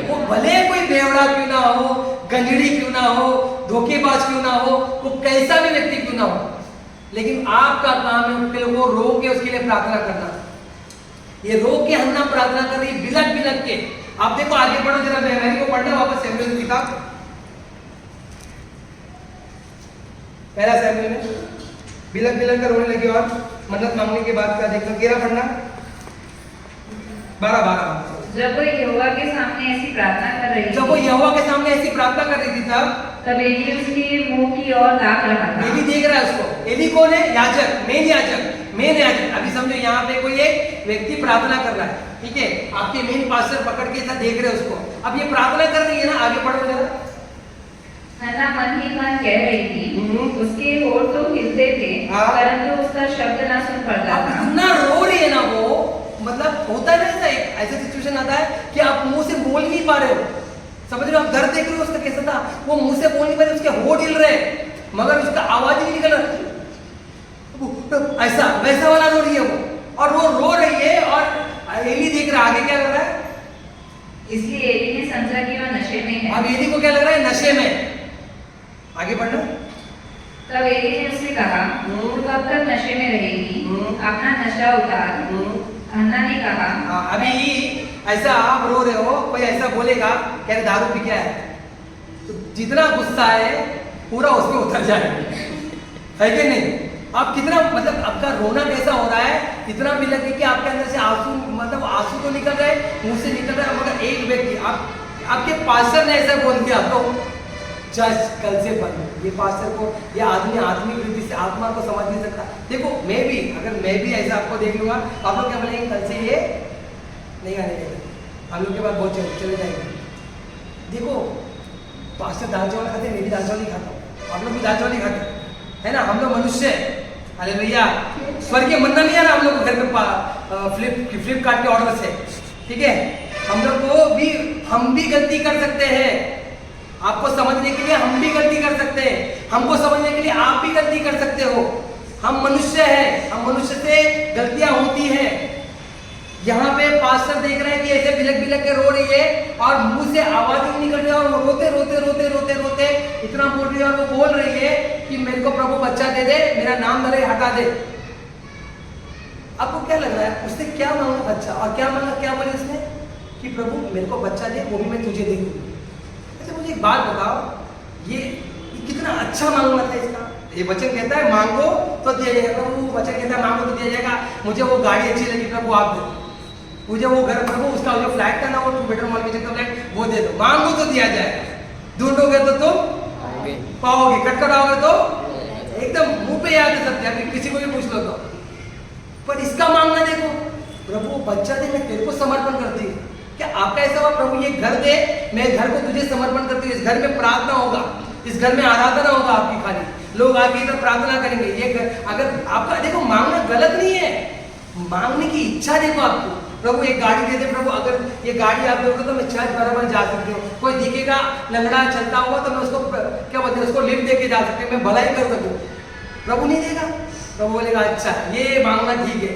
वो भले कोई बेवड़ा क्यों ना हो, गंजड़ी क्यों ना हो, धोखेबाज क्यों ना हो, वो कैसा भी व्यक्ति क्यों ना हो, लेकिन आपका काम है उसके लिए वो रो के उसके लिए प्रार्थना करना। ये रो के हन्ना प्रार्थना कर रही, बिलक बिलक के। आप देखो आगे बढ़ो जरा, मैं को पढ़ना वापस सैमुएल की किताब, पहला सैमुएल में बिलक बिलक कर रोने लगी और मन्नत मांगने के बाद क्या देखो, 11 पढ़ना, 12। जब वो यहोवा के सामने ऐसी प्रार्थना कर रही थी, जब वो यहोवा के सामने ऐसी प्रार्थना कर रही थी तब एली उसके मुंह की ओर ताक रहा था। एली देख रहा है उसको। एली कौन है? याजक, मेन याजक। अभी समझो यहाँ पे कोई एक व्यक्ति प्रार्थना कर रहा है, ठीक है, आपके मेन पास्टर पकड़ के साथ देख रहे हैं उसको। अब ये प्रार्थना कर रही है ना, आगे पढ़ो जरा। हन्ना मन ही मन कह रही थी, उसके होठ तो हिलते थे परंतु उसका शब्द ना सुन पड़ता था। इतना रो रही है ना वो, मतलब होता है ना ऐसा सिचुएशन आता है कि आप मुंह से बोल नहीं पा रहे हो। समझ रहे हो? आप दर्द देख रहे हो उसका कैसा था, वो मुंह से बोल नहीं पा रहे, उसके होठ हिल रहे मगर उसका आवाज ही नहीं निकल रहा, ऐसा वैसा वाला रो रही है वो। और वो रो रही है और एली देख रहा है आगे क्या कर रहा है। इसलिए एली ने समझा कि वह नशे में है। अब एली को क्या लग रहा है? नशे में। आगे बढ़ना। तब एली ने उससे कहा, तू कब तक नशे में रहेगी? अपना नशा उतार। हन्ना ने कहा, अभी ऐसा आप रो रहे हो, कोई ऐसा बोलेगा कह रहे दारू पी क्या है, तो जितना गुस्सा है पूरा उसमें उतर जाएगा, है कि नहीं? आप कितना मतलब आपका रोना कैसा हो रहा है, इतना भी लगे कि आपके अंदर से आंसू, मतलब आंसू तो निकल रहे, मुंह से निकल रहा है, मगर एक व्यक्ति आपके पास्टर ने ऐसा बोल दिया तो चर्च कल से बंद। ये पास्टर को, ये आदमी आत्मिक रीति से आत्मा को समझ नहीं सकता। देखो अगर मैं भी ऐसा आपको देख लूंगा, आप लोग क्या बोलेंगे कल से ये नहीं आने देगा, हम लोग के बाद बहुत चले जाएंगे। देखो पास्टर दाल चावल खाते, मैं भी दाल चावल ही खाता हूँ, आप लोग भी दाल चावल ही खाते है ना, हम लोग मनुष्य है। अरे भैया स्वर्गीय मन्ना नहीं आ रहा हम लोग घर में फ्लिपकार्ट के ऑर्डर से, ठीक है? हम लोग को भी, हम भी गलती कर सकते हैं। आपको समझने के लिए हम भी गलती कर सकते हैं, हमको समझने के लिए आप भी गलती कर सकते हो। हम मनुष्य हैं, हम मनुष्य से गलतियां होती हैं। यहाँ पे पास्टर देख रहे हैं कि ऐसे बिलक बिलक के रो रही है और मुंह से आवाज नहीं निकल रही है, और वो रोते रोते रोते रोते रोते इतना बोल रही है, और वो बोल रही है कि मेरे को प्रभु बच्चा दे दे, मेरा नाम धरे हटा दे। आपको क्या लग रहा है उसने क्या मांगा? बच्चा। और क्या मांगा, क्या बोले उसने कि प्रभु मेरे को बच्चा दे, वो भी मैं तुझे दे दूंगी। अच्छा मुझे एक बात बताओ, ये कितना अच्छा मांगना था इसका। ये वचन कहता है मांगो तो दिया जाएगा, प्रभु वचन कहता है मांगो तो दिया जाएगा। मुझे वो गाड़ी अच्छी लगी प्रभु आप दे, मुझे वो घर प्रभु उसका जो फ्लैट था ना, वो 2 बेडरूम वाला किचन का फ्लैट वो दे दो। मांगो तो दिया जाएगा, ढूंढोगे तो तुम पाओगे, कटकटाओगे तो एकदम मुंह पे याद है सत्य, अभी किसी को भी पूछ लो तो। पर इसका मांगना देखो, प्रभु बच्चा दे, मैं तेरे को समर्पण करती हूँ। क्या आपका ऐसा हुआ प्रभु ये घर दे, मैं घर को तुझे समर्पण करती हूँ। इस घर में प्रार्थना होगा, इस घर में आराधना होगा आपकी, खाली लोग आके इधर प्रार्थना करेंगे। ये घर अगर आपका देखो मांगना गलत नहीं है, मांगने की इच्छा देखो आपको। प्रभु एक गाड़ी दे दे प्रभु, अगर ये गाड़ी आप दोगे तो मैं चर्च बराबर जा सकती हूँ। कोई दिखेगा लंगड़ा चलता हुआ तो मैं उसको क्या बोलते हैं, उसको लिफ्ट देके जा सकती हूँ, मैं भलाई कर सकूँ। प्रभु नहीं देगा, प्रभु बोलेगा अच्छा ये मांगना ठीक है।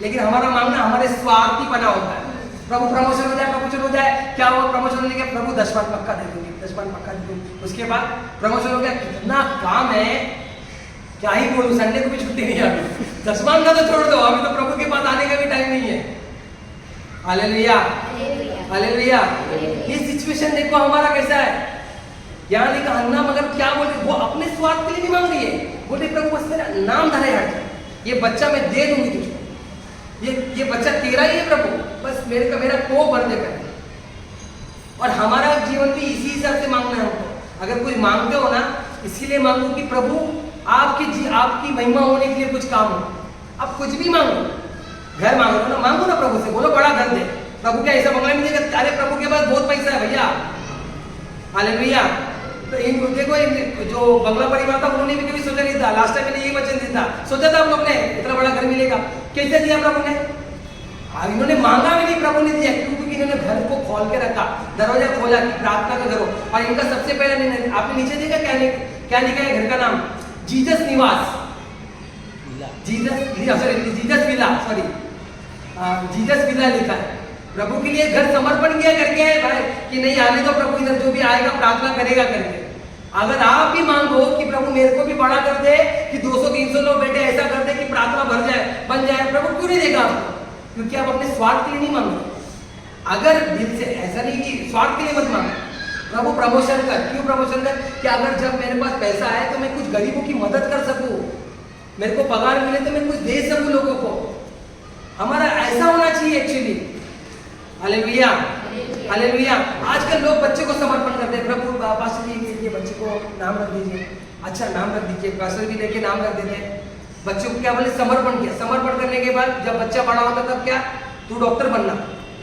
लेकिन हमारा मांगना हमारे स्वार्थी बना होता है। प्रभु प्रमोशन हो जाए, प्रमोशन हो जाए, क्या हुआ प्रमोशन होने के प्रभु 10 पान पक्का दे दूंगी, 10 पान पक्का दे दूंगी। उसके बाद प्रमोशन हो गया, कितना काम है क्या ही बोलूं, संडे को भी छुट्टी नहीं है अभी, 10 पान का तो छोड़ दो, अभी तो प्रभु के पास आने का भी टाइम नहीं है। Hallelujah hallelujah. ये सिचुएशन देखो हमारा कैसा है। यहाँ लिखा हन्ना मगर क्या बोल रही, वो अपने स्वार्थ के लिए नहीं मांग रही है, बोले प्रभु बस मेरा नाम धरे हट जाए, ये बच्चा मैं दे दूंगी तुझको, ये बच्चा तेरा ही है प्रभु, बस मेरा को बंदे कर। और हमारा जीवन भी इसी हिसाब से मांगना है हमको। अगर कोई मांगते हो ना, इसीलिए मांगो कि प्रभु आपकी महिमा होने के लिए कुछ काम हो। आप कुछ भी मांगो, घर मांगो ना, मांगो ना प्रभु से, बोलो बड़ा घर दे। प्रभु क्या ऐसा बंगला नहीं देगा? अरे प्रभु के पास बहुत पैसा है भैया, हालेलुया। तो देखो जो बंगला परिवार था उन्होंने भी कभी सोचा नहीं था, लास्ट टाइम मैंने यही वचन दिया था, सोचा था हम लोग ने इतना बड़ा घर मिलेगा, कैसे दिया प्रभु ने? इन्होंने मांगा भी नहीं, प्रभु ने दिया, क्योंकि इन्होंने घर को खोल के रखा, दरवाजा खोला कि प्रार्थना का करो। और इनका सबसे पहले आपने नीचे देखा क्या लिखा है घर का नाम? जीसस निवास, जीसस विला लिखा है। प्रभु के लिए घर समर्पण किया करके है भाई, कि नहीं आने दो प्रभु, इधर जो भी आएगा प्रार्थना करेगा करके। अगर आप भी मांगो कि प्रभु मेरे को भी बड़ा कर दे, कि 200-300 लोग बैठे ऐसा कर दे कि प्रार्थना बन जाए, प्रभु क्यों नहीं देगा आपको? क्योंकि आप अपने स्वार्थ के लिए नहीं मांगो। अगर दिल से ऐसा नहीं कि स्वार्थ के लिए मत मांगो, प्रभु प्रमोशन कर। क्यों प्रमोशन कर? कि अगर जब मेरे पास पैसा है तो मैं कुछ गरीबों की मदद कर सकूं, मेरे को पगार मिले तो मैं कुछ दे सकूं लोगों को। हमारा ऐसा होना चाहिए एक्चुअली। Hallelujah hallelujah. आजकल लोग बच्चे को समर्पण करते हैं, प्रभु पास्टर जी ये बच्चे को नाम रख दीजिए, अच्छा नाम रख दीजिए, पास्टर भी लेके नाम रख देते हैं। बच्चे को क्या बोले? समर्पण किया। समर्पण करने के बाद जब बच्चा बड़ा होता तब क्या? तू डॉक्टर बनना,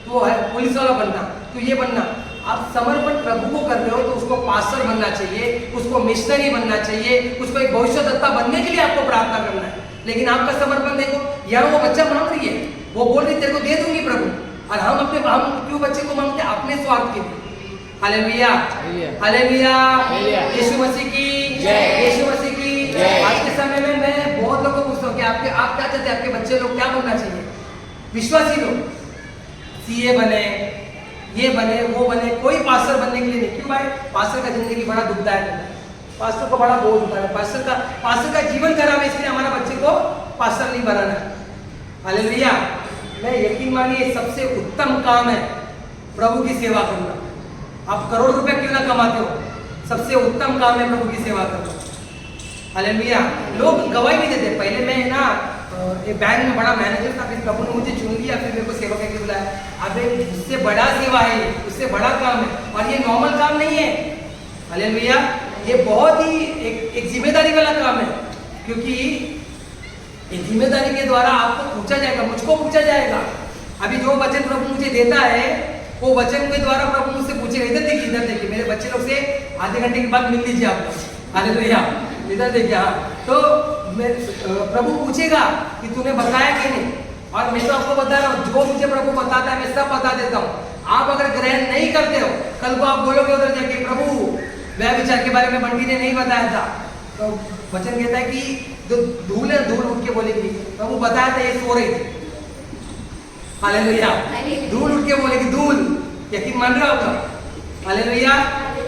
तू पुलिस वाला बनना, तू ये बनना। आप समर्पण प्रभु को कर रहे हो तो उसको पास्टर बनना चाहिए, उसको मिशनरी बनना चाहिए, उसको एक भविष्यद्वक्ता बनने के लिए आपको प्रार्थना करना है। लेकिन आपका समर्पण देखो, यहाँ वो बच्चा मांग रही है, वो बोल रही तेरे को दे दूंगी प्रभु, और हम क्यों बच्चे को मांगते हैं? अपने स्वार्थ के लिए। Hallelujah hallelujah. यीशु मसीह की जय, यीशु मसीह की जय। आज के समय में मैं बहुत लोगों को पूछता हूँ कि आप क्या चाहते हैं, आपके बच्चे लोग क्या बनना चाहिए? विश्वासी लोग सीए बने, ये बने, वो बने, कोई पास्टर बनने के लिए नहीं। क्यों भाई? पास्टर का जिंदगी बड़ा दुखदायक है। पास्टर को बड़ा बोझ होता है, पास्टर का जीवन खराब है, इसलिए हमारा बच्चे को पास्टर नहीं बनाना है। हालेलुया। मैं यकीन मानिए सबसे उत्तम काम है प्रभु की सेवा करना। आप करोड़ रुपए क्यों ना कमाते हो, सबसे उत्तम काम है प्रभु की सेवा करना। हालेलुया। लोग गवाही नहीं देते। पहले मैं ना एक बैंक में बड़ा मैनेजर था, फिर प्रभु ने मुझे चुन लिया, फिर मेरे को सेवा करके बुलाया। अबे उससे बड़ा सेवा है, उससे बड़ा काम है, और ये नॉर्मल काम नहीं है। हालेलुया। ये बहुत ही एक जिम्मेदारी वाला काम है, क्योंकि इस जिम्मेदारी के द्वारा आपको पूछा जाएगा, मुझको पूछा जाएगा। अभी जो वचन प्रभु मुझे देता है, वो वचन के द्वारा प्रभु मुझसे पूछेगा, इधर देखिए मेरे बच्चे लोग से आधे घंटे के बाद मिल लीजिए आप लोग। हालेलुया। इधर देखिए। हाँ, तो प्रभु पूछेगा कि तूने बताया कि नहीं, और मैं तो आपको बता रहा हूँ, जो मुझे प्रभु बताता है मैं सब बता देता हूँ। आप अगर ग्रहण नहीं करते हो, कल को आप बोलोगे उधर जाके प्रभु व्यभिचार के बारे में बंटी ने नहीं बताया था, तो वचन कहता है कि जो धूल है धूल उठ के बोलेगी प्रभु बताया था ये सो रही थी। हालेलुया। धूल उठ के बोलेगी, धूल। यकीन मान रहे हो आप? हालेलुया।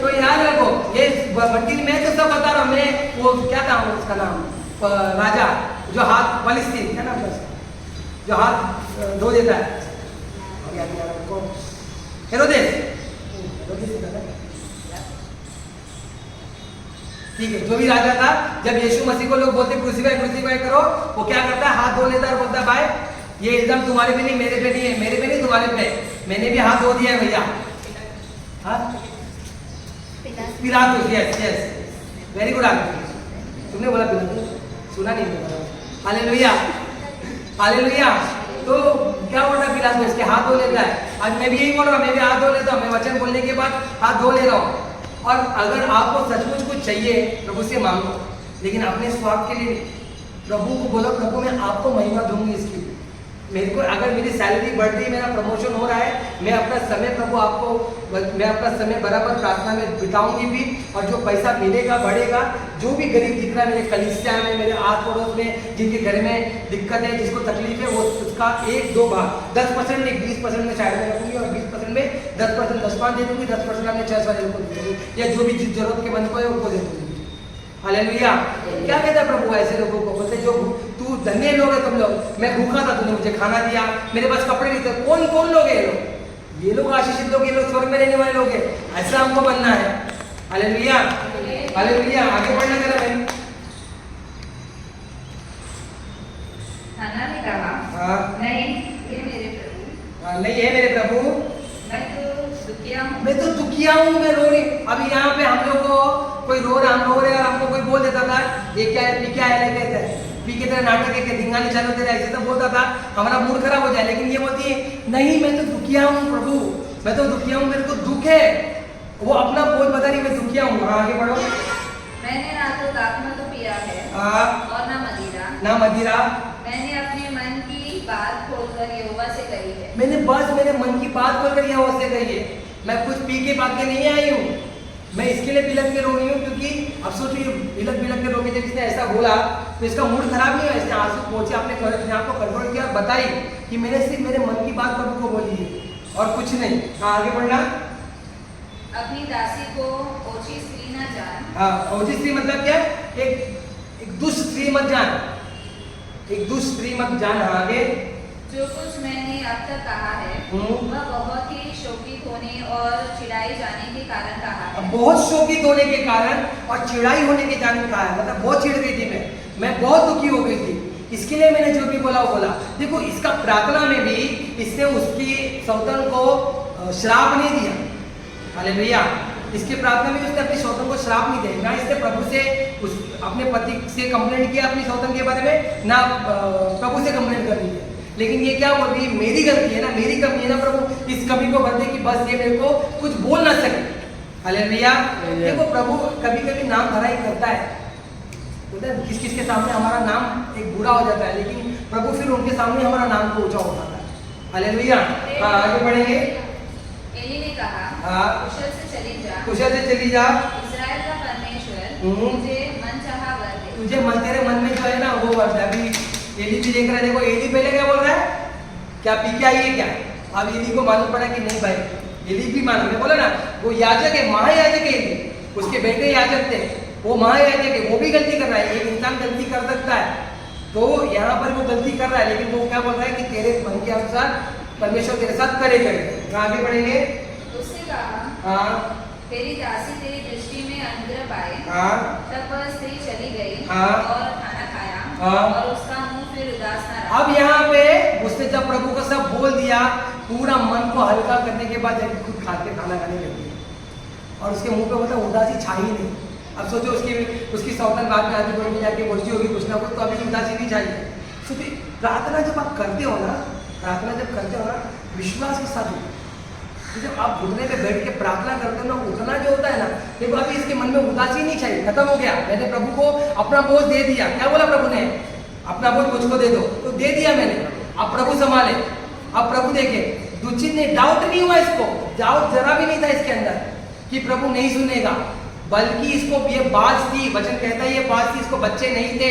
तो याद रखो, ये बंटी मैं तो सब बता रहा हूँ। मैं वो क्या था उसका नाम, राजा जो हाथ फलिस्तीन क्या नाम था, जो हाथ धो देता है, हेरोदेस। ठीक है, जो भी राजा था, जब यीशु मसीह को लोग बोलते क्रूसीफाई करो, वो क्या करता है, हाथ धो लेता है और बोलता है भाई ये इल्जाम तुम्हारे पे नहीं, मेरे पे नहीं है, मेरे पे नहीं तुम्हारे पे, मैंने भी हाथ धो दिया है भैया। पिलातुस, यस यस, वेरी गुड आदमी। तुमने बोला पिलातुस, सुना नहीं मेरा। हालेलुया। हालेलुया। तो क्या बोल रहा है पिलातुस, के हाथ धो लेता है। आज मैं भी यही बोल रहा हूँ, मैं भी हाथ धो लेता हूँ। मैं वचन बोलने के बाद हाथ धो ले रहा हूँ। और अगर आपको सचमुच कुछ चाहिए, प्रभु से मांगो, लेकिन अपने स्वार्थ के लिए नहीं। प्रभु को बोलो, प्रभु मैं आपको महिमा दूंगी इसकी। मेरे को अगर मेरी सैलरी बढ़ रही, मेरा प्रमोशन हो रहा है, मैं अपना समय प्रभु आपको, मैं अपना समय बराबर प्रार्थना में बिताऊंगी भी, और जो पैसा मिलेगा बढ़ेगा। जो भी गरीब दिख रहा है मेरे कलीसिया में, मेरे आस पड़ोस में, जिनके घर में दिक्कत है, जिसको तकलीफ है, वो उसका 1-2 भाग, 10% नहीं 20% में शायद में रखूंगी, और 20% में 10% दशमान दे दूंगी, 10% अपने 6 वाले को दे दूंगी, या जो भी जिस जरूरत के बंद को है उनको दे दूंगी। हालेलुया। क्या कहता है प्रभु ऐसे लोगों को, बोलते जो तू धन्य लोग है तुम लोग, मैं भूखा था तूने मुझे खाना दिया, मेरे पास कपड़े नहीं थे। कौन कौन लोग है ये लोग आशीषित लोग, ये लोग स्वर्ग में रहने वाले लोग हैं। ऐसा हमको बनना है। हालेलुया। हालेलुया। आगे बढ़ना जरा बहन। हन्ना ने कहा, नहीं ये मेरे प्रभु, नहीं है मेरे प्रभु, मैं तो दुखिया हूँ, मैं रो रही। अभी यहाँ पे हम लोग को कोई रो रहा, हम रो रहे, और हमको कोई बोल देता था ये क्या है, पी क्या है, कहते हैं पी के तरह नाटक है, धिंगाने चालू होते रहे, ऐसे तो बोलता था, हमारा मूड खराब हो जाए। लेकिन ये बोलती है नहीं मैं तो दुखिया हूँ प्रभु, मैं तो दुखिया हूँ, मेरे को दुख है। वो अपना बोल बता रही मैं दुखिया हूँ। हाँ आगे बढ़ो। मैंने ना तो दाखमधु पिया है और ना मदिरा, मैंने अपने मन की बात खोलकर यहोवा से कही है। मैंने बस मेरे मन की बात खोलकर यहोवा से कही है। मैं कुछ पी के भाग के नहीं आई हूँ, मैं इसके लिए बिलक के रो रही हूँ, क्योंकि अब सोचिए बिलक के रोके जब इसने ऐसा बोला तो इसका मूड खराब नहीं हुआ, इसने आंसू पहुंचे, अपने आप को कंट्रोल किया, बताई कि मैंने सिर्फ मेरे मन की बात प्रभु को बोली है और कुछ नहीं। हाँ आगे बढ़ना। अपनी दासी को ओछी स्त्री न जान। हाँ, ओछी स्त्री मतलब क्या? एक दुष्ट स्त्री मत जान, एक दुष्ट स्त्री मत जान। आगे जो कुछ मैंने अब तक कहा है वह बहुत ही शोकित होने और चिढ़ाई जाने के कारण कहा है। बहुत शोकित होने के कारण और चिढ़ाई होने के कारण कहा है, मतलब बहुत चिढ़ गई थी मैं बहुत दुखी हो गई थी, इसके लिए मैंने जो भी बोला वो बोला। देखो इसका प्रार्थना में भी इसने उसकी सौतन को श्राप नहीं दिया। हालेलुया। इसके प्रार्थना में उसने अपनी सौतन को श्राप नहीं दिया, ना इसने प्रभु से अपने पति से कंप्लेंट किया अपनी सौतन के बारे में, ना प्रभु से कंप्लेंट कर दी है। लेकिन ये क्या बोल रही है, मेरी गलती है ना, मेरी कमी है ना प्रभु, इस कमी को भर दे कि बस ये मेरे को कुछ बोल ना सके। हालेलुया। देखो प्रभु कभी कभी नाम धराई करता है, किस किस के सामने हमारा नाम एक बुरा हो जाता है, लेकिन प्रभु फिर उनके सामने हमारा नाम को ऊंचा उठाता है। हालेलुया। हाँ आगे बढ़ेंगे। एली ने कहा, कुशल से चली जा, इस्राएल का परमेश्वर मुझे मनचाहा वर दे। तुझे तेरे मन में जो है ना वो वर दे। अभी एली भी देख रहा है, देखो एली पहले क्या बोल रहा है, क्या पी के आई है क्या? अब एली को मालूम पड़ा कि नहीं भाई, एली भी मालूम है, बोला ना वो याजक है, महायाजक है एली, उसके बेटे याजक थे। वो महायाजक है, वो भी गलती कर रहा है। एक इंसान गलती कर सकता है, तो यहाँ पर वो गलती कर रहा है, लेकिन वो क्या बोल रहा है कि तेरे मन के अनुसार परमेश्वर तेरे साथ करेगा। आगे बढ़ेंगे। उससे कहा, हाँ तेरी दासी तेरी दृष्टि में अनुग्रह पाए। हाँ तब वह स्त्री चली गई हाँ। और खाना खाया हाँ। और उसका मुंह फिर उदास न रहा। अब यहाँ पे उसने जब प्रभु को सब बोल दिया, पूरा मन को हल्का करने के बाद जब खुद खा के खाना खाने लगी और उसके मुंह पे मतलब उदासी छाई नहीं। अब सोचो उसकी सौतन बाद में आगे बढ़ में जाके बोलती होगी कुछ ना कुछ, तो अभी उदासी नहीं चाहिए। सोचिए प्रार्थना जब आप करते हो ना, प्रार्थना जब करते हो ना, विश्वास के साथ हो। तो जब आप घुटने पे बैठ के प्रार्थना करते हो ना, उतना जो होता है ना, देखो अभी इसके मन में उदासी नहीं चाहिए, खत्म हो गया। मैंने प्रभु को अपना बोझ दे दिया। क्या बोला प्रभु ने? अपना बोझ मुझको दे दो, तो दे दिया मैंने। अब प्रभु संभाले, अब प्रभु देखे। दूसरी ने डाउट नहीं हुआ, इसको डाउट जरा भी नहीं था इसके अंदर कि प्रभु नहीं सुनेगा, बल्कि इसको ये बात थी, वचन कहता है ये बात थी, इसको बच्चे नहीं थे,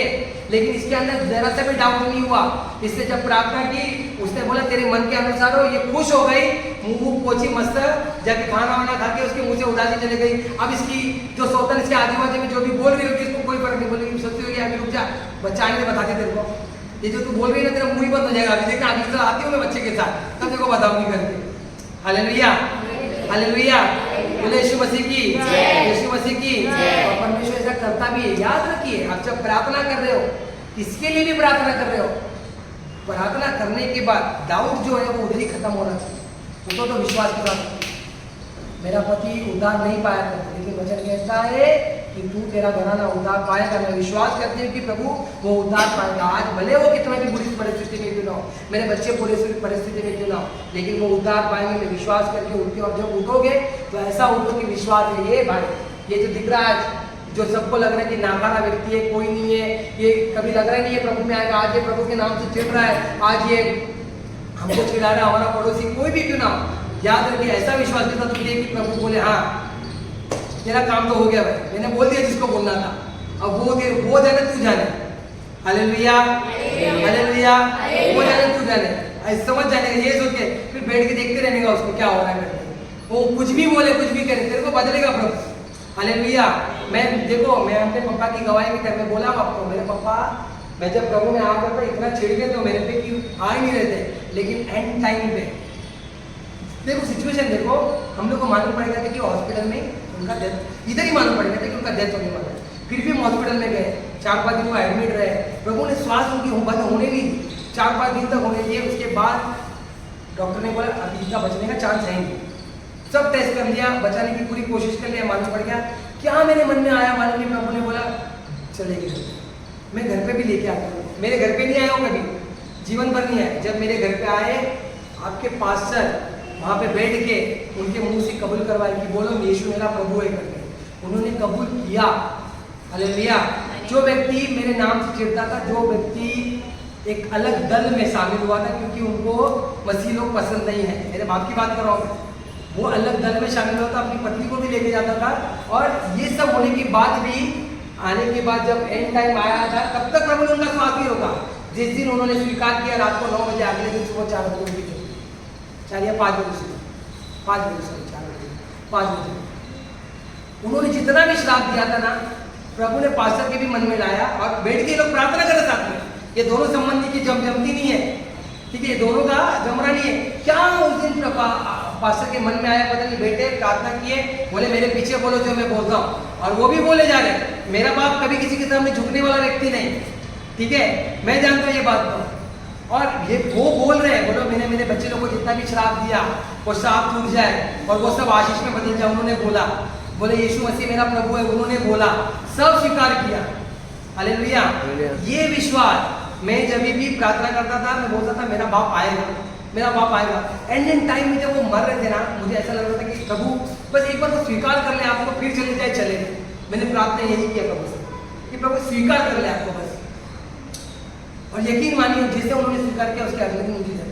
लेकिन इसके अंदर जरा सा भी डाउट नहीं हुआ। इससे जब प्रार्थना की, उसने बोला तेरे मन के अनुसार हो, ये खुश हो गई, मुंह पोछी मस्त जाके खाना वाना खा के उसके मुंह से उदासी चली गई। अब इसकी जो सौतन इसके आजू-बाजू में जो भी बोल रही होगी, इसको कोई फर्क नहीं, बोलेगी सोचती होगी अभी रुक जा, बच्चा आने बताते तेरे को, ये जो तू बोल रही है ना, तेरा मुंह ही बंद हो जाएगा। अभी देखना अगली साल आती हूँ मैं बच्चे के साथ, तब देखो बताऊंगी करके। हालेलुया, हालेलुया, बोले यीशु मसीह की जय, यीशु मसीह की जय। और परमेश्वर ऐसा करता भी है। याद रखिए, आप जब प्रार्थना कर रहे हो, किसके लिए भी प्रार्थना कर रहे हो, प्रार्थना करने के बाद डाउट जो है वो उधर ही खत्म होना चाहिए। तो विश्वास के साथ, मेरा पति उद्धार नहीं पाया करता, लेकिन वचन कहता है कि तू तेरा घराना उद्धार पाएगा। मैं विश्वास करती हूँ कि प्रभु वो उद्धार पाएगा। आज भले वो कितना भी बुरी परिस्थिति में क्यों ना हो, मेरे बच्चे पूरी परिस्थिति में क्यों ना हो, लेकिन वो उद्धार पाएंगे। मैं विश्वास करके उठते, और जब उठोगे तो ऐसा उठो कि विश्वास है ये भाई, ये जो दिख रहा है, जो सबको लग रहा है कि नाकारा व्यक्ति है, कोई नहीं है, ये कभी लग रहा नहीं है प्रभु में आएगा, आज ये प्रभु के नाम से चिढ़ रहा है, आज ये हमको चिढ़ा रहा है, हमारा पड़ोसी कोई भी क्यों ना हो, याद रखिए ऐसा विश्वास के साथ कि प्रभु बोले हाँ तेरा काम तो हो गया भाई, मैंने बोल दिया जिसको बोलना था, अब वो जाने तू जाने। हालेलुया, हालेलुया, वो जाने तू जाने, समझ जाने ये सोच के फिर बैठ के देखते रहने का उसको क्या हो रहा है करके। वो कुछ भी बोले, कुछ भी करे, तेरे को बदलेगा प्रभु। हालेलुया। मैं देखो, मैं अपने पापा की गवाही में मैं बोला आपको, मेरे पापा मैं जब प्रभु में आ करता इतना छिड़ गए तो मेरे पे कि आ ही नहीं रहते, लेकिन एंड टाइम पे देखो सिचुएशन देखो, हम लोग को मालूम पड़ेगा कि हॉस्पिटल में उनका डेथ, इधर ही मालूम पड़ेगा कि उनका डेथ होने वाला है। फिर भी हम हॉस्पिटल में गए, 4-5 दिन वो एडमिट रहे, प्रभु ने श्वास उनकी बंद होने दी, 4-5 दिन तक होने दिए। उसके बाद डॉक्टर ने बोला अभी इसका बचने का चांस है नहीं, सब टेस्ट कर लिया, बचाने की पूरी कोशिश कर लिया, मालूम पड़ गया क्या मेरे मन में आया मालूम नहीं। प्रभु ने बोला चलेगी, मैं घर पे भी लेके आता हूँ। मेरे घर पे नहीं आया हूँ कभी, जीवन भर नहीं आया। जब मेरे घर पे आए, आपके पास्टर वहाँ पे बैठ के उनके मुंह से कबूल करवाए कि बोलो यीशु मेरा प्रभु है करके, उन्होंने कबूल किया। हालेलुया। जो व्यक्ति मेरे नाम से चिढ़ता था, जो व्यक्ति एक अलग दल में शामिल हुआ था क्योंकि उनको मसीह लोग पसंद नहीं है, मेरे बाप की बात कर रहा हूँ, वो अलग दल में शामिल होता, अपनी पत्नी को भी लेके जाता था। और ये सब होने के बाद भी, आने के बाद जब एंड टाइम आया था, तब तक प्रभु ने उनका स्वाद भी रोका। जिस दिन उन्होंने स्वीकार किया, रात को 9 बजे, अगले दिन सुबह 4 बजे उनकी 4 या 5 बजे सुबह 5 बजे सॉरी 4 बजे 5 बजे उन्होंने जितना भी श्राप दिया था ना, प्रभु ने पास्टर के भी मन में लाया और बैठ के लोग प्रार्थना कर रहे साथ में। ये दोनों संबंधी की जमती नहीं है, ठीक है, ये दोनों का जमरा नहीं है। क्या उस दिन पास्टर के मन में आया पता नहीं, बेटे प्रार्थना किए, बोले मेरे पीछे बोलो जो मैं बोलता हूँ, और वो भी बोले जा रहे। मेरा बाप कभी किसी के सामने झुकने वाला व्यक्ति नहीं, ठीक है, मैं जानता हूँ ये बात को। और ये वो बोल रहे हैं, बोलो मैंने मेरे बच्चे लोगों को जितना भी श्राप दिया वो श्राप टूट जाए और वो सब आशीष में बदल जाए। उन्होंने बोला, बोले यीशु मसीह मेरा प्रभु है, उन्होंने बोला, सब स्वीकार किया। हालेलुया। ये विश्वास, मैं जब भी प्रार्थना करता था, मैं बोलता था मेरा बाप आएगा, मेरा बाप आएगा। एंड टाइम में जब वो मर रहे थे ना, मुझे ऐसा लग रहा था कि प्रभु बस एक बार वो स्वीकार कर ले आपको, फिर चले जाए चले गए। मैंने प्रार्थना यही किया प्रभु से कि प्रभु स्वीकार कर ले आपको बस, और यकीन मानिए जिसे उन्होंने स्वीकार किया उसके अगले दिन मुझे जाती।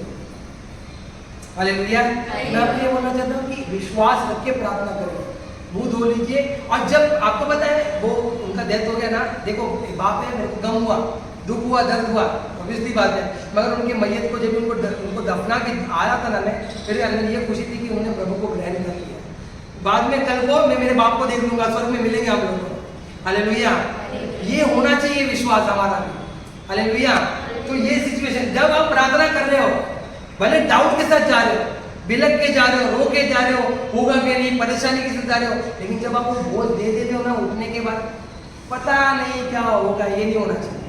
हालेलुया। मैं आपको ये बोलना चाहता हूँ कि विश्वास रख के प्रार्थना करें, मुंह धो लीजिए। और जब आपको पता है वो उनका डेथ हो गया ना, देखो बाप है, मेरे को गम हुआ, दुख हुआ, दर्द हुआ, ऑब्वियसली बात है, मगर उनके मैयत को जब उनको दफना के आया था ना, मैं फिर अंदर ये खुशी थी कि उन्होंने प्रभु को ग्रहण कर लिया। बाद में कल को मैं मेरे बाप को देख लूंगा, स्वर्ग में मिलेंगे हम लोग को, हालेलुया। ये होना चाहिए विश्वास हमारा भी। हालेलुया। तो ये सिचुएशन जब आप प्रार्थना कर रहे हो, भले डाउट के साथ जा रहे हो, बिलक के जा रहे हो, रो के जा रहे हो, होगा कि नहीं, परेशानी के साथ जा रहे हो, लेकिन जब आप वो बोझ दे देते हो ना उठने के बाद, पता नहीं क्या होगा, ये नहीं होना चाहिए।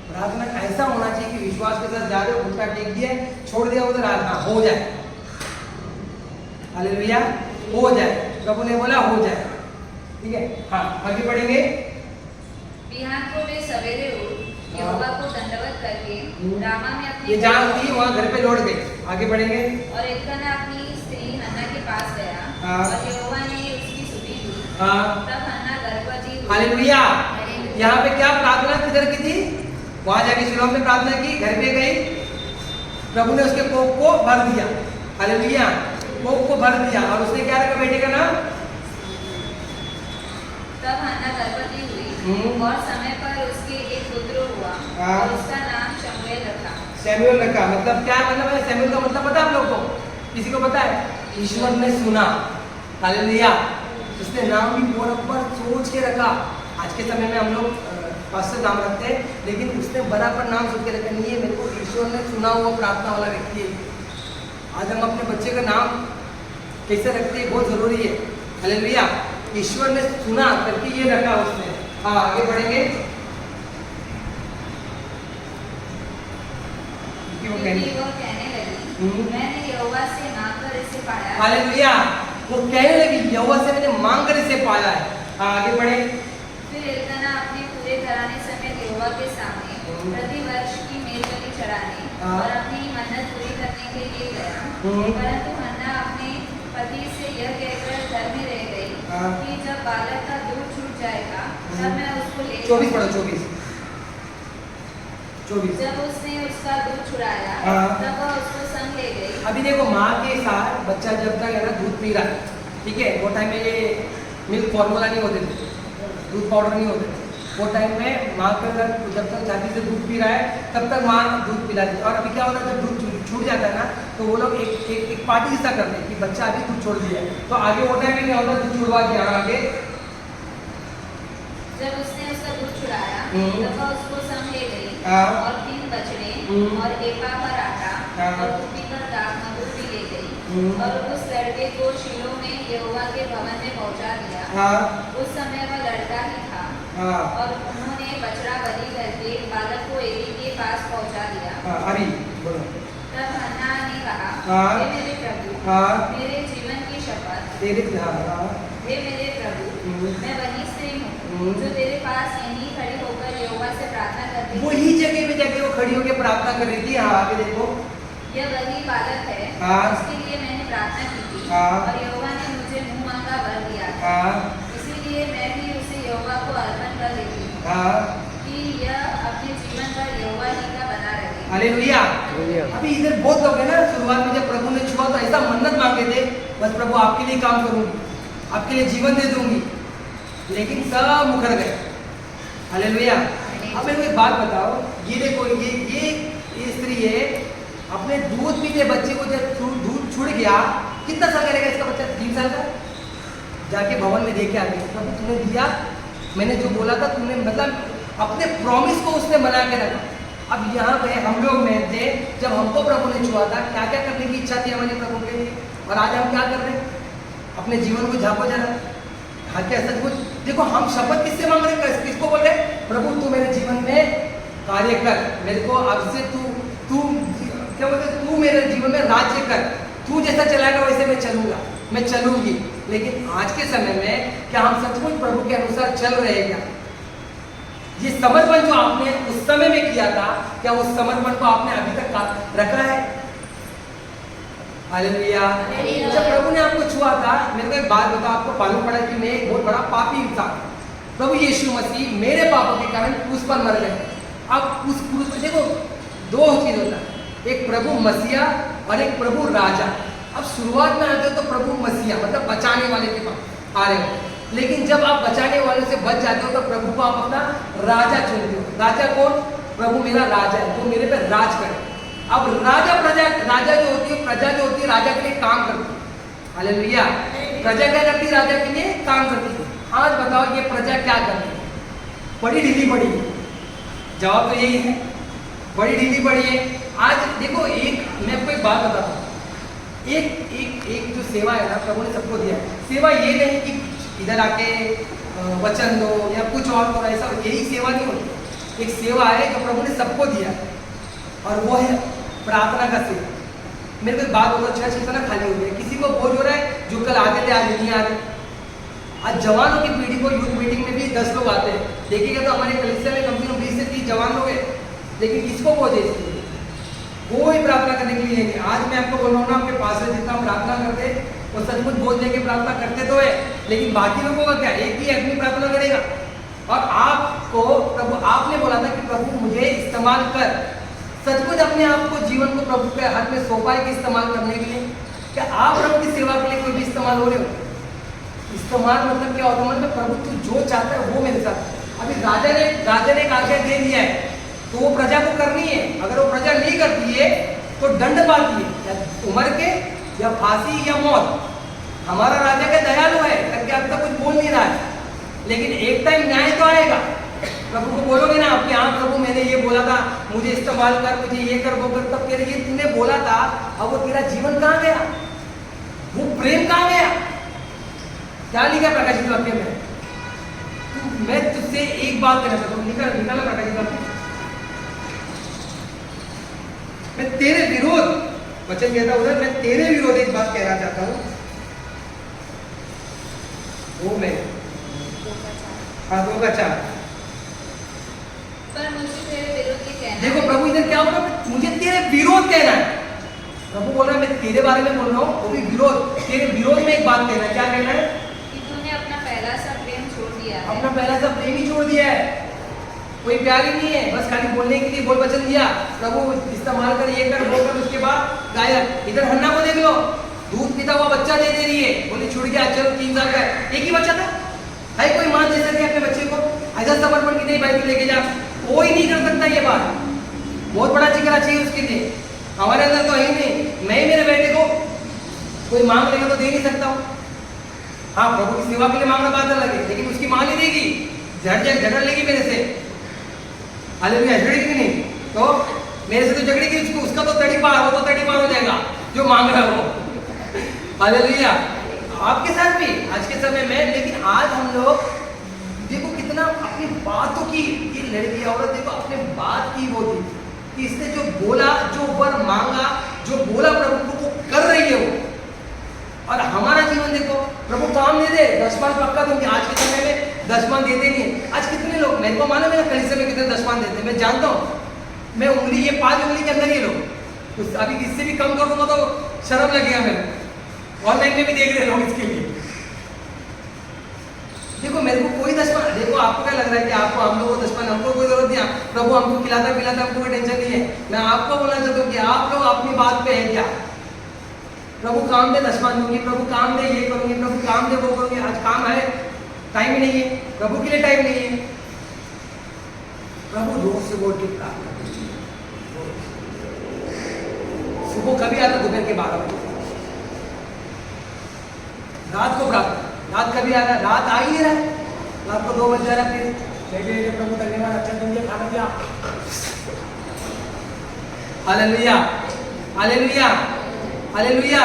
प्रार्थना ऐसा होना चाहिए कि विश्वास के साथ जा रहे हो, घुटना टेक दिया, छोड़ दिया उधर, हाँ हो जाए। हालेलुया, हो जाए। प्रभु ने बोला हो जाए। ठीक है, हाँ आगे बढ़ेंगे। बिहान को वे सवेरे उठ यहोवा को दंडवत करके रामा में अपनी ये जहाँ थी वहाँ घर पे लौट गई। आगे बढ़ेंगे। और एल्काना अपनी स्त्री हन्ना के पास गया हाँ। और यहोवा ने उसकी स्तुति की। हाँ। तब हन्ना गर्भवती हुई। हालेलुया। यहाँ पे क्या प्रार्थना किधर की थी? वहां जाके शिलोह में प्रार्थना की, घर पे गई, प्रभु ने उसके कोप को भर दिया। हालेलुया, कोप को भर दिया और उसने क्या रखा बेटे का नाम? तब हन्ना गर्भवती हुई और समय पर उसके एक पुत्र हुआ हाँ। और उसका नाम शमूएल रखा। सैमुएल रखा। मतलब क्या मतलब है सैमुएल का? मतलब पता है आप लोग को? किसी को पता है? ईश्वर ने सुना। हालेलुया। उसने नाम भी बराबर सोच के रखा। आज के समय में हम लोग पास्टर नाम रखते हैं, लेकिन उसने बराबर नाम सोच के रखा। नहीं है मेरे को ईश्वर ने सुना हुआ प्रार्थना वाला व्यक्ति है। आज हम अपने बच्चे का नाम कैसे रखते हैं बहुत जरूरी है। हालेलुया। ईश्वर ने सुना करके ये रखा उसने। हाँ आगे बढ़ेंगे। वो कहने लगी मैंने यहोवा से मांगकर इसे पाया है। हालेलुया। वो कहने लगी यहोवा से मैंने मांग कर इसे पाया है। हाँ आगे बढ़े। फिर एल्काना अपने पूरे घराने समेत यहोवा के सामने प्रति वर्ष की मेलबलि चढ़ाने और अपनी मन्नत पूरी करने के लिए गया। परंतु हन्ना अपने पति से यह कहकर घर में रह गई कि जब बालक का दूध छूट जाएगा तब मैं उसको ले 24 पढ़ो 24। जब उसने उसका दूध छुड़ाया तब वह उसको संग ले गई। अभी देखो माँ के साथ बच्चा जब तक है ना दूध पी रहा है, ठीक है, वो टाइम में ये मिल्क फॉर्मूला नहीं होते थे, दूध पाउडर नहीं होते थे। वो टाइम में माँ के अगर जब तक छाती से दूध पी रहा है तब तक माँ दूध पिलाती है। और अभी क्या होता है जब दूध छूट जाता है ना तो वो लोग एक पार्टी ऐसा करते हैं कि बच्चा अभी दूध छोड़ दिया है, तो आगे वो टाइम में क्या होता है दूध छुड़वा दिया। आगे जब उसने उसका दूध छुड़ाया तब वह उसको संग ले गई और 3 बछड़े और एपा पर आटा और कुप्पी पर दाख मधु भी ले गई और उस लड़के को शीलो में यहोवा के भवन में पहुंचा दिया। उस समय वह लड़का ही था और उन्होंने बछड़ा बलि करके बालक को एली के पास पहुंचा दिया। अभी बोलो। तब हन्ना ने कहा हे मेरे प्रभु मेरे जीवन की शपथ हे मेरे प्रभु मैं वही स्त्री हूँ जो तेरे पास यहीं खड़ी होकर यहोवा से प्रार्थना करती हूँ। वही जगह पे जाके वो खड़ी होकर प्रार्थना कर रही थी। हाँ आगे देखो। यह वही बालक है उसके लिए मैंने प्रार्थना की थी और यहोवा ने मुझे मुंह मांगा वर दिया था। इसीलिए मैं भी उसे यहोवा को अर्पण कर देती हूँ कि यह अपने जीवन भर यहोवा ही का बना रहे। हालेलुया। अभी इधर बहुत लोग हैं ना, शुरुआत में जब प्रभु ने छुआ तो ऐसा मन्नत मांगे थे, बस प्रभु आपके लिए काम करूंगी, आपके लिए जीवन दे दूंगी, लेकिन सब मुकर गए। हालेलुया। अब मेरे को एक बात बताओ, ये देखो ये स्त्री है, अपने दूध पीते बच्चे को जब दूध छुड़ गया, कितना साल का रहेगा इसका बच्चा? 3 साल का। जाके भवन में देखे आगे प्रभु तूने दिया, मैंने जो बोला था तुमने, मतलब अपने प्रॉमिस को उसने बना के रखा। अब यहाँ पे हम लोग में थे जब हमको प्रभु ने छुआ था, क्या क्या करने की इच्छा थी हमारी प्रभु के लिए, और आज हम क्या कर रहे हैं? अपने जीवन को झाँको जरा। हाँ क्या सच कुछ देखो, हम शपथ किससे मांग रहे हैं? किसको बोल रहे हैं? प्रभु तू मेरे जीवन में कार्य कर, मेरे को अब से तू क्या बोलते, तू मेरे जीवन में राज्य कर, तू जैसा चलाएगा वैसे मैं चलूंगा, मैं चलूंगी। लेकिन आज के समय में क्या हम सचमुच प्रभु के अनुसार चल रहे हैं? क्या ये समर्पण जो आपने उस समय में किया था, क्या उस समर्पण को आपने अभी तक रखा है? हालेलुया। जब प्रभु ने आपको छुआ था, मेरे को एक बात बताओ, आपको मालूम पड़ा कि मैं एक बहुत बड़ा पापी इंसान, प्रभु यीशु मसीह मेरे पापों के कारण क्रूस पर मर गए। अब उस क्रूस में देखो 2 चीज होता है, एक प्रभु मसीहा और एक प्रभु राजा। अब शुरुआत में आते हो तो प्रभु मसीहा मतलब बचाने वाले के पास आ रहे हो, लेकिन जब आप बचाने वाले से बच जाते हो तो प्रभु को आप अपना राजा चुनते हो। राजा कौन? प्रभु मेरा राजा है, वो मेरे पे राज करे। अब राजा जो होती है, प्रजा जो होती है राजा के लिए काम करती है। हालेलुया। प्रजा क्या करती है? राजा के लिए काम करती है। आज बताओ ये प्रजा क्या करती है? बड़ी ढीली पड़ी है। जवाब तो यही है, बड़ी ढीली पड़ी है। आज देखो, एक मैं आपको एक बात बताता हूँ, एक एक एक जो सेवा है ना, प्रभु ने सबको दिया है। सेवा ये नहीं कि इधर आके वचन दो या कुछ और करो, ऐसा यही सेवा नहीं होती। एक सेवा है जो प्रभु ने सबको दिया है, और वो है प्रार्थना का सेवा। मेरे को एक बात बोलो, चर्च कितना खाली हो गया, किसी को बोझ हो रहा है जो कल आते थे आज नहीं आ रहे। आज जवानों की पीढ़ी को यूथ मीटिंग में भी 10 लोग आते हैं, देखिएगा तो हमारे कलीसिया में कम से कम 20 से 30 जवान लोग हैं, लेकिन किसको बोझ है इसके लिए? कोई प्रार्थना करने के लिए नहीं। आज मैं आपको बोल रहा हूँ ना, आपके पास में जितना प्रार्थना करते वो सचमुच बोझ लेके प्रार्थना करते तो है, लेकिन बाकी लोगों का क्या, एक ही आदमी प्रार्थना करेगा। और आपको प्रभु, आपने बोला था कि प्रभु मुझे इस्तेमाल कर, सचमुच अपने आप को, जीवन को प्रभु के हाथ में सौंपा है कि इस्तेमाल करने के लिए। क्या आप प्रभु की सेवा के लिए कोई भी इस्तेमाल हो रहे हो? इस्तेमाल मतलब क्या होता है? मतलब प्रभु तू जो चाहता है वो मेरे साथ। अभी राजा ने एक आज्ञा दे दिया है, तो वो प्रजा को करनी है। अगर वो प्रजा नहीं करती है तो दंड पाती है, या उम्र के, या फांसी, या मौत। हमारा राजा क्या दयालु है, करके अब तक कुछ बोल नहीं रहा है, लेकिन एक टाइम न्याय तो आएगा। प्रभु को बोलोगे ना अपने, हाँ प्रभु मैंने ये बोला था, मुझे इस्तेमाल कर, मुझे ये कर, वो कर, तब तेरे ये तूने बोला था, अब वो तेरा जीवन कहाँ गया? वो प्रेम कहाँ गया? क्या लिखा प्रकाशित वाक्य में? मैं तुझसे एक बात कहना चाहता हूँ, निकाला प्रकाशित वाक्य। मैं तेरे विरोध, वचन कहता उधर, मैं तेरे विरोध एक बात कहना चाहता हूँ। वो मैं 2:4 पर मुझे तेरे विरोध ये कहना देखो है। प्रभु इधर क्या बोल रहा है? मुझे तेरे विरोध कहना है। प्रभु बोल रहा है मैं तेरे बारे में बोल रहा हूँ, वो भी विरोध, तेरे विरोध में एक बात कहना है। क्या कहना है? कि तूने अपना पहला सा प्रेम छोड़ दिया है। अपना पहला सा प्रेम ही छोड़ दिया है। कोई प्यार ही नहीं है, बस खाली बोलने के लिए बोल वचन दिया, प्रभु इस्तेमाल कर, ये कर, वो कर, उसके बाद गायब। इधर हन्ना को देख लो, दूध पीता हुआ बच्चा दे रही है, बोली छुड़ गया, चलो 3 साल का है, एक ही बच्चा था। है कोई मां दे सकती है अपने बच्चे को ऐसा समर्पण की नहीं, भाई तू लेके जा? कोई नहीं कर सकता ये बात। बहुत बड़ा जिगरा चाहिए उसके लिए, हमारे अंदर तो है ही नहीं। मैं मेरे बेटे को कोई मांग लेगा तो दे नहीं सकता हूँ। हाँ, प्रभु की सेवा के लिए मांगना बात अलग है, लेकिन उसकी मां नहीं देगी, झगड़ लेगी मेरे से। हालेलुया, झगड़ेगी नहीं तो मेरे से तो झगड़ेगी, उसका तो तड़ी पार, वो तो तड़ी पार हो जाएगा जो मांग रहा है वो। हालेलुया, आपके साथ भी आज के समय में। लेकिन आज हम लोग देखो कितना अपनी बातों की, ये लड़की औरत देखो अपने बात की वो थी कि इसने जो बोला, जो वर मांगा, जो बोला प्रभु को, वो कर रही है वो। और हमारा जीवन देखो, प्रभु काम दे दे, 10 पक्का दूंगी। आज के समय में 10 देते नहीं है। आज कितने लोग, मेरे को मालूम है ना कलीसिया में कितने 10 देते हैं, मैं जानता हूँ। मैं उंगली, ये 5 उंगली के अंदर ये लोग, अभी इससे भी कम कर दूंगा तो शर्म लगेगा मेरे। ऑनलाइन में भी देख रहे लोग इसके लिए। देखो मेरे को कोई 10, देखो आपको क्या लग रहा है कि आपको, हम लोग को 10, हमको कोई जरूरत नहीं है, प्रभु हमको खिलाता पिलाता, हमको कोई टेंशन नहीं है। मैं आपको बोलना चाहता हूँ कि आप लोग अपनी बात पे है क्या? प्रभु काम दे 10 दूंगी, प्रभु काम दे ये करूंगी, प्रभु काम दे वो करूंगी। आज काम है, टाइम ही नहीं है, प्रभु के लिए टाइम नहीं है। प्रभु रोज से बोल के प्रार्थना, सुबह कभी आता, दोपहर के 12 बजे, रात को प्रार्थना, रात कभी आ रहा, रात आ ही नहीं रहा, रात को 2 बज जा रहा, फिर बैठे प्रभु धन्यवाद, अच्छा तुम ये खाना दिया। Hallelujah, hallelujah, hallelujah.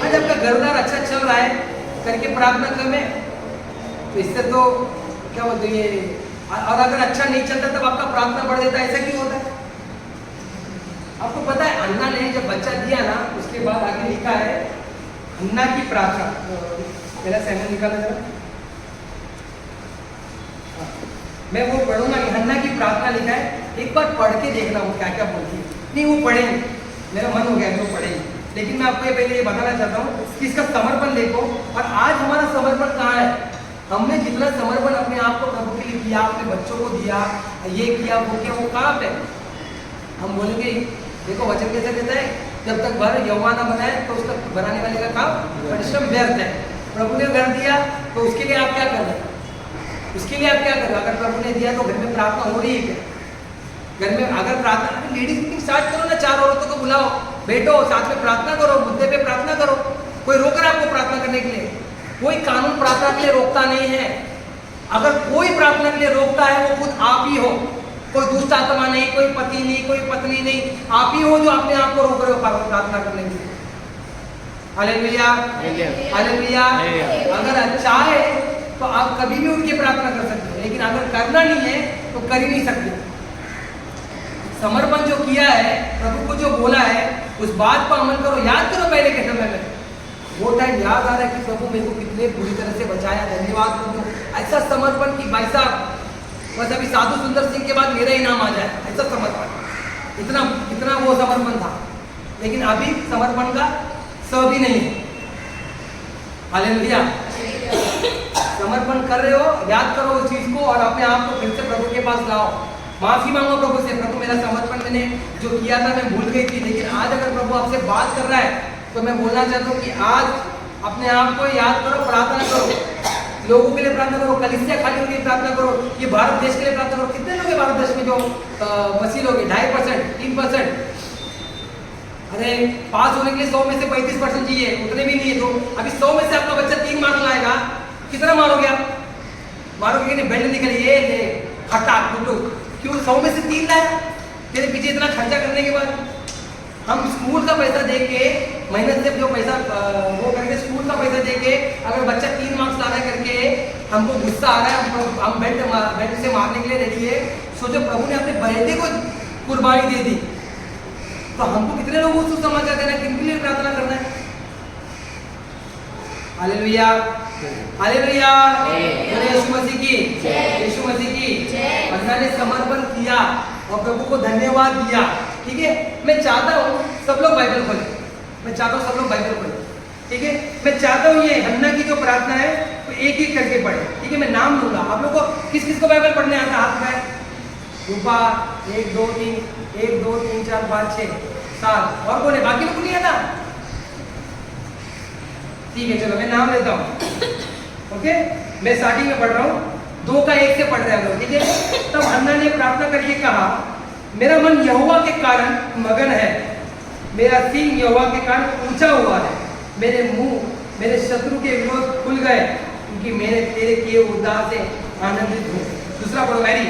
आज आपका घरदार अच्छा चल रहा है करके प्रार्थना कर में, तो इससे तो क्या बोलते ये, और अगर अच्छा नहीं चलता तब आपका प्रार्थना बढ़ देता है, ऐसा क्यों होता है? आपको पता है अन्ना ने जब बच्चा दिया ना, उसके बाद आगे लिखा है अन्ना की प्रार्थना। पहला सैमुएल निकाला जरा, मैं वो पढ़ूंगा, हन्ना की प्रार्थना लिखा है, एक बार पढ़ के देखना वो क्या क्या बोलती है। नहीं वो पढ़ेंगे, मेरा मन हो गया तो पढ़ेंगे, लेकिन मैं आपको ये पहले ये बताना चाहता हूँ कि इसका समर्पण देखो। और आज हमारा समर्पण कहाँ है? हमने जितना समर्पण अपने आप को प्रभु के लिए किया, अपने बच्चों को दिया, ये किया वो किया, वो कहाँ पे? हम बोलेंगे देखो वचन कैसे कहता है, जब तक घर यौवन न बनाए तो उसका बनाने वाले का काम परिश्रम व्यर्थ है। प्रभु ने घर दिया तो उसके लिए आप क्या कर रहे हैं? उसके लिए आप क्या कर रहे हो? अगर प्रभु ने दिया तो घर में प्रार्थना हो रही है क्या? घर में अगर प्रार्थना, लेडीज मीटिंग स्टार्ट करो ना, 4 औरतों को बुलाओ, बैठो साथ में प्रार्थना करो, मुद्दे पे प्रार्थना करो। कोई रोक रहा है आपको प्रार्थना करने के लिए? कोई कानून प्रार्थना के लिए रोकता नहीं है। अगर कोई प्रार्थना के लिए रोकता है वो खुद आप ही हो, कोई दुष्ट आत्मा नहीं, कोई पति नहीं, कोई पत्नी नहीं, आप ही हो जो अपने आप को रोक रहे हो प्रार्थना करने के लिए। Hallelujah, hallelujah. अगर चाहे तो आप कभी भी उनकी प्रार्थना कर सकते हो, लेकिन अगर करना नहीं है तो कर ही नहीं सकते। समर्पण जो किया है, प्रभु को जो बोला है, उस बात पर अमल करो। याद करो पहले के समय में वो टाइम याद आ रहा है कि प्रभु मेरे को कितने बुरी तरह से बचाया, धन्यवाद प्रभु। ऐसा समर्पण कि भाई साहब बस अभी साधु सुंदर सिंह के बाद मेरा ही नाम आ जाए, ऐसा समर्पण, इतना वो समर्पण था। लेकिन अभी समर्पण का स भी नहीं है। हालेलुया। समर्पण कर रहे हो, याद करो उस चीज को और अपने आप को फिर से प्रभु के पास लाओ, माफी मांगो प्रभु से। प्रभु मेरा समर्पण मैंने जो किया था मैं भूल गई थी, लेकिन आज अगर प्रभु आपसे बात कर रहा है तो मैं बोलना चाहता हूँ कि आज अपने आप को याद करो, प्रार्थना करो, लोगों के लिए प्रार्थना करो, कलीसिया खाली के लिए प्रार्थना करो, ये भारत देश के लिए प्रार्थना करो। कितने लोग हैं भारत देश में जो मसीह लोग हैं? 2.5%, 3%। अरे पास होने के लिए 100 में से 35% चाहिए, उतने भी नहीं है। तो अभी 100 में से आपका बच्चा 3 मार्क्स लाएगा, कितना मारोगे आप? मारोगे कि नहीं? बेल्ट निकल ये ले खट्टा कुटू, क्यों 100 में से 3 लाया? तेरे पीछे इतना खर्चा करने के बाद हम स्कूल का पैसा दे के, मेहनत से जो पैसा वो करके स्कूल का पैसा दे के, अगर बच्चा 3 मार्क्स लाना करके हमको गुस्सा आ रहा है, हम बेल्ट से मारने के लिए रेडी है। सोचो प्रभु ने अपने बेटे को कुर्बानी दे दी, तो हमको कितने लोगों को सुसमाचार देना है, किन के लिए प्रार्थना करना है? Hallelujah, hallelujah. यीशु मसीह की, यीशु मसीह की। अन्ना ने समर्पण किया और प्रभु को धन्यवाद दिया। ठीक है, मैं चाहता हूँ सब लोग बाइबल खोलें, मैं चाहता हूँ सब लोग बाइबल खोलें। ठीक है, मैं चाहता हूँ ये हन्ना की जो प्रार्थना है तो एक एक करके पढ़े। ठीक है, मैं नाम लूंगा, आप लोग को किस किस को बाइबल पढ़ने आता? हाथ में रूपा 1 2 3 1 2 3 4 5 6 7 और कौन है? बाकी लोग नहीं आता? ठीक है, चलो मैं नाम लेता हूँ। ओके, मैं स्टार्टिंग में पढ़ रहा हूँ, 2 का 1 से पढ़ रहे हैं लोग। ठीक है, तब हन्ना ने प्रार्थना करके कहा, मेरा मन यहोवा के कारण मगन है, मेरा सींग यहोवा के कारण ऊंचा हुआ है, मेरे मुंह मेरे शत्रु के विरोध खुल गए, क्योंकि मैंने तेरे किए उद्धार से आनंदित हूँ। दूसरा पढ़ो मैरी।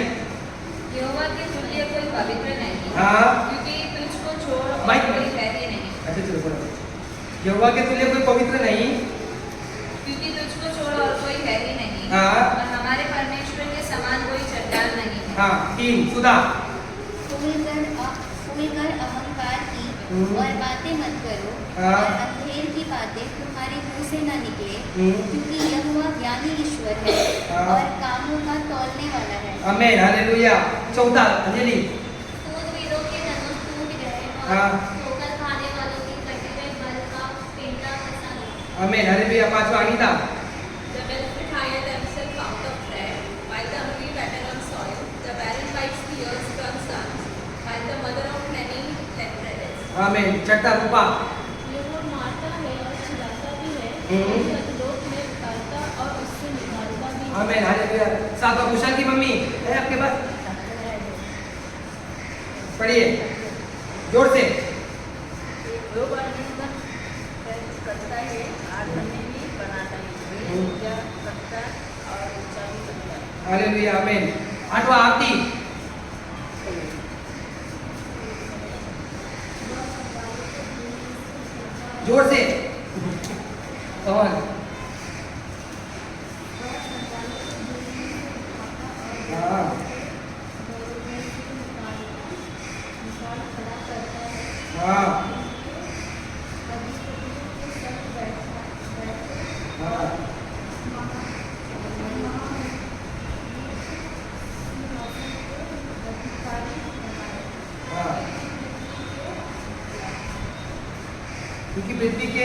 यहोवा के तुल्य कोई पवित्र नहीं, हाँ, क्योंकि तुझको छोड़ और माइक कोई है नहीं। अच्छा चलो पढ़ो। यहोवा के तुल्य कोई पवित्र नहीं, क्योंकि तुझको छोड़ और कोई है ही नहीं। हाँ। और हमारे परमेश्वर के समान कोई चट्टान नहीं है। हाँ, 3 सुधा। खुलकर अहंकार की और बातें मत करो, हाँ। और अंधेर की बातें तुम्हारे मुंह से न निकले, हम्म। क्योंकि यहोवा ज्ञानी ईश्वर है हाँ। और कामों का तौलने वाला है। आमीन, हालेलुया। चौथा अंजलि। सूरवीरों के धनुष टूट गए और हाँ। ठोकर खाने वालों के कटे हुए बल का पेंटा फंसा गया। आमीन, हालेलुया। 5वां Anita. The well-fed hire themselves out of bread, while the hungry batten on soil. The barren bites the earth turn sons, while the mother of many let brothers. आमीन। छठा रूपा। ये वो मारता है और छिड़ाता भी है, हम्म। और अधोलोक में उतारता और उससे निकालता भी है। आमीन, हालेलुया। 7वां कुशल की मम्मी है आपके पास? पढ़िए जोर से। दो बार निंदा करता है, आदमी भी बनाता है, ऊंचा करता और ऊंचा भी करता है। हालेलुया, आमीन। 8वां आरती। जोर से। कौन? हाँ, हाँ, हाँ, हाँ। क्योंकि पृथ्वी के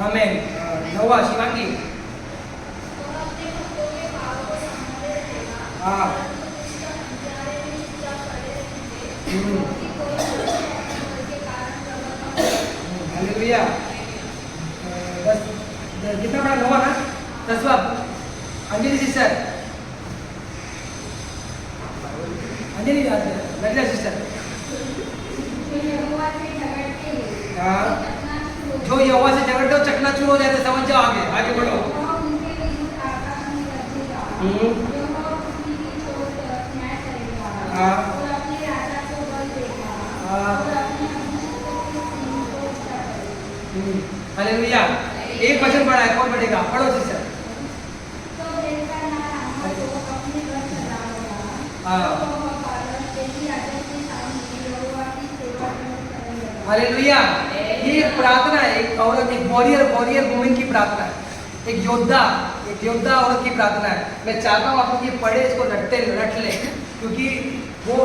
आमीन। 9वां शिवांगी। हाँ, हालेलुया। बस कितना बड़ा 9वां ना? 10वां अंजलि सिस्टर। अंजलि ललिता सिस्टर। हाँ, जो यहोवा से झगड़ते हो चकनाचूर हो जाते, समझ जाओ, आगे आगे बढ़ो। हाँ, हालेलुया। एक वचन पढ़ा है, कौन पढ़ेगा? पढ़ो सिस्टर। हालेलुया। ये एक प्रार्थना है, एक औरत, एक वॉरियर वुमेन की प्रार्थना है, एक योद्धा औरत की प्रार्थना है। मैं चाहता हूँ आप लोग ये पढ़े, इसको रट ले, क्योंकि वो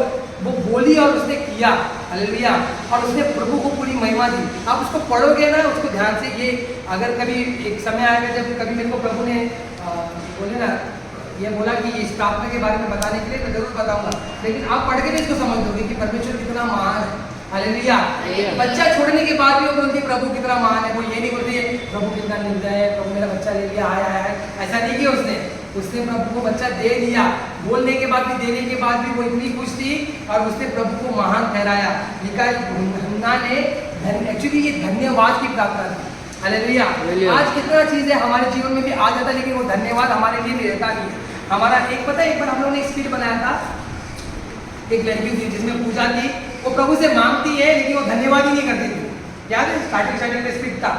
बोली और उसने किया। हालेलुया। और उसने प्रभु को पूरी महिमा दी। आप उसको पढ़ोगे ना, उसको ध्यान से, ये अगर कभी एक समय आएगा जब कभी मेरे को प्रभु ने बोले ना, ये बोला कि इस प्रार्थना के बारे में बताने के लिए, मैं जरूर बताऊंगा, लेकिन आप पढ़ के भी इसको समझ दोगे कि परमेश्वर कितना महान है। हालेलुया। बच्चा छोड़ने के बाद भी वो बोलती है प्रभु कितना महान है। वो ये नहीं बोलती है प्रभु कितना निर्दय है, प्रभु मेरा बच्चा ले लिया, आया है। ऐसा नहीं किया उसने प्रभु को बच्चा दे दिया। बोलने के बाद भी, देने के बाद भी वो इतनी खुश थी और उसने प्रभु को महान ठहराया। लिखा हन्ना ने, एक्चुअली ये धन्यवाद की प्रार्थना थी। हालेलुया। आज कितना चीज है हमारे जीवन में भी आ जाता है, लेकिन वो धन्यवाद हमारे लिए भी रहता नहीं है। हमारा एक पता है, एक बार हम लोगों ने एक स्किट बनाया था, एक लड़की थी जिसमें पूजा थी, वो प्रभु से मांगती है लेकिन वो धन्यवाद ही नहीं करती थी। याद है स्टार्टिंग में स्किट था,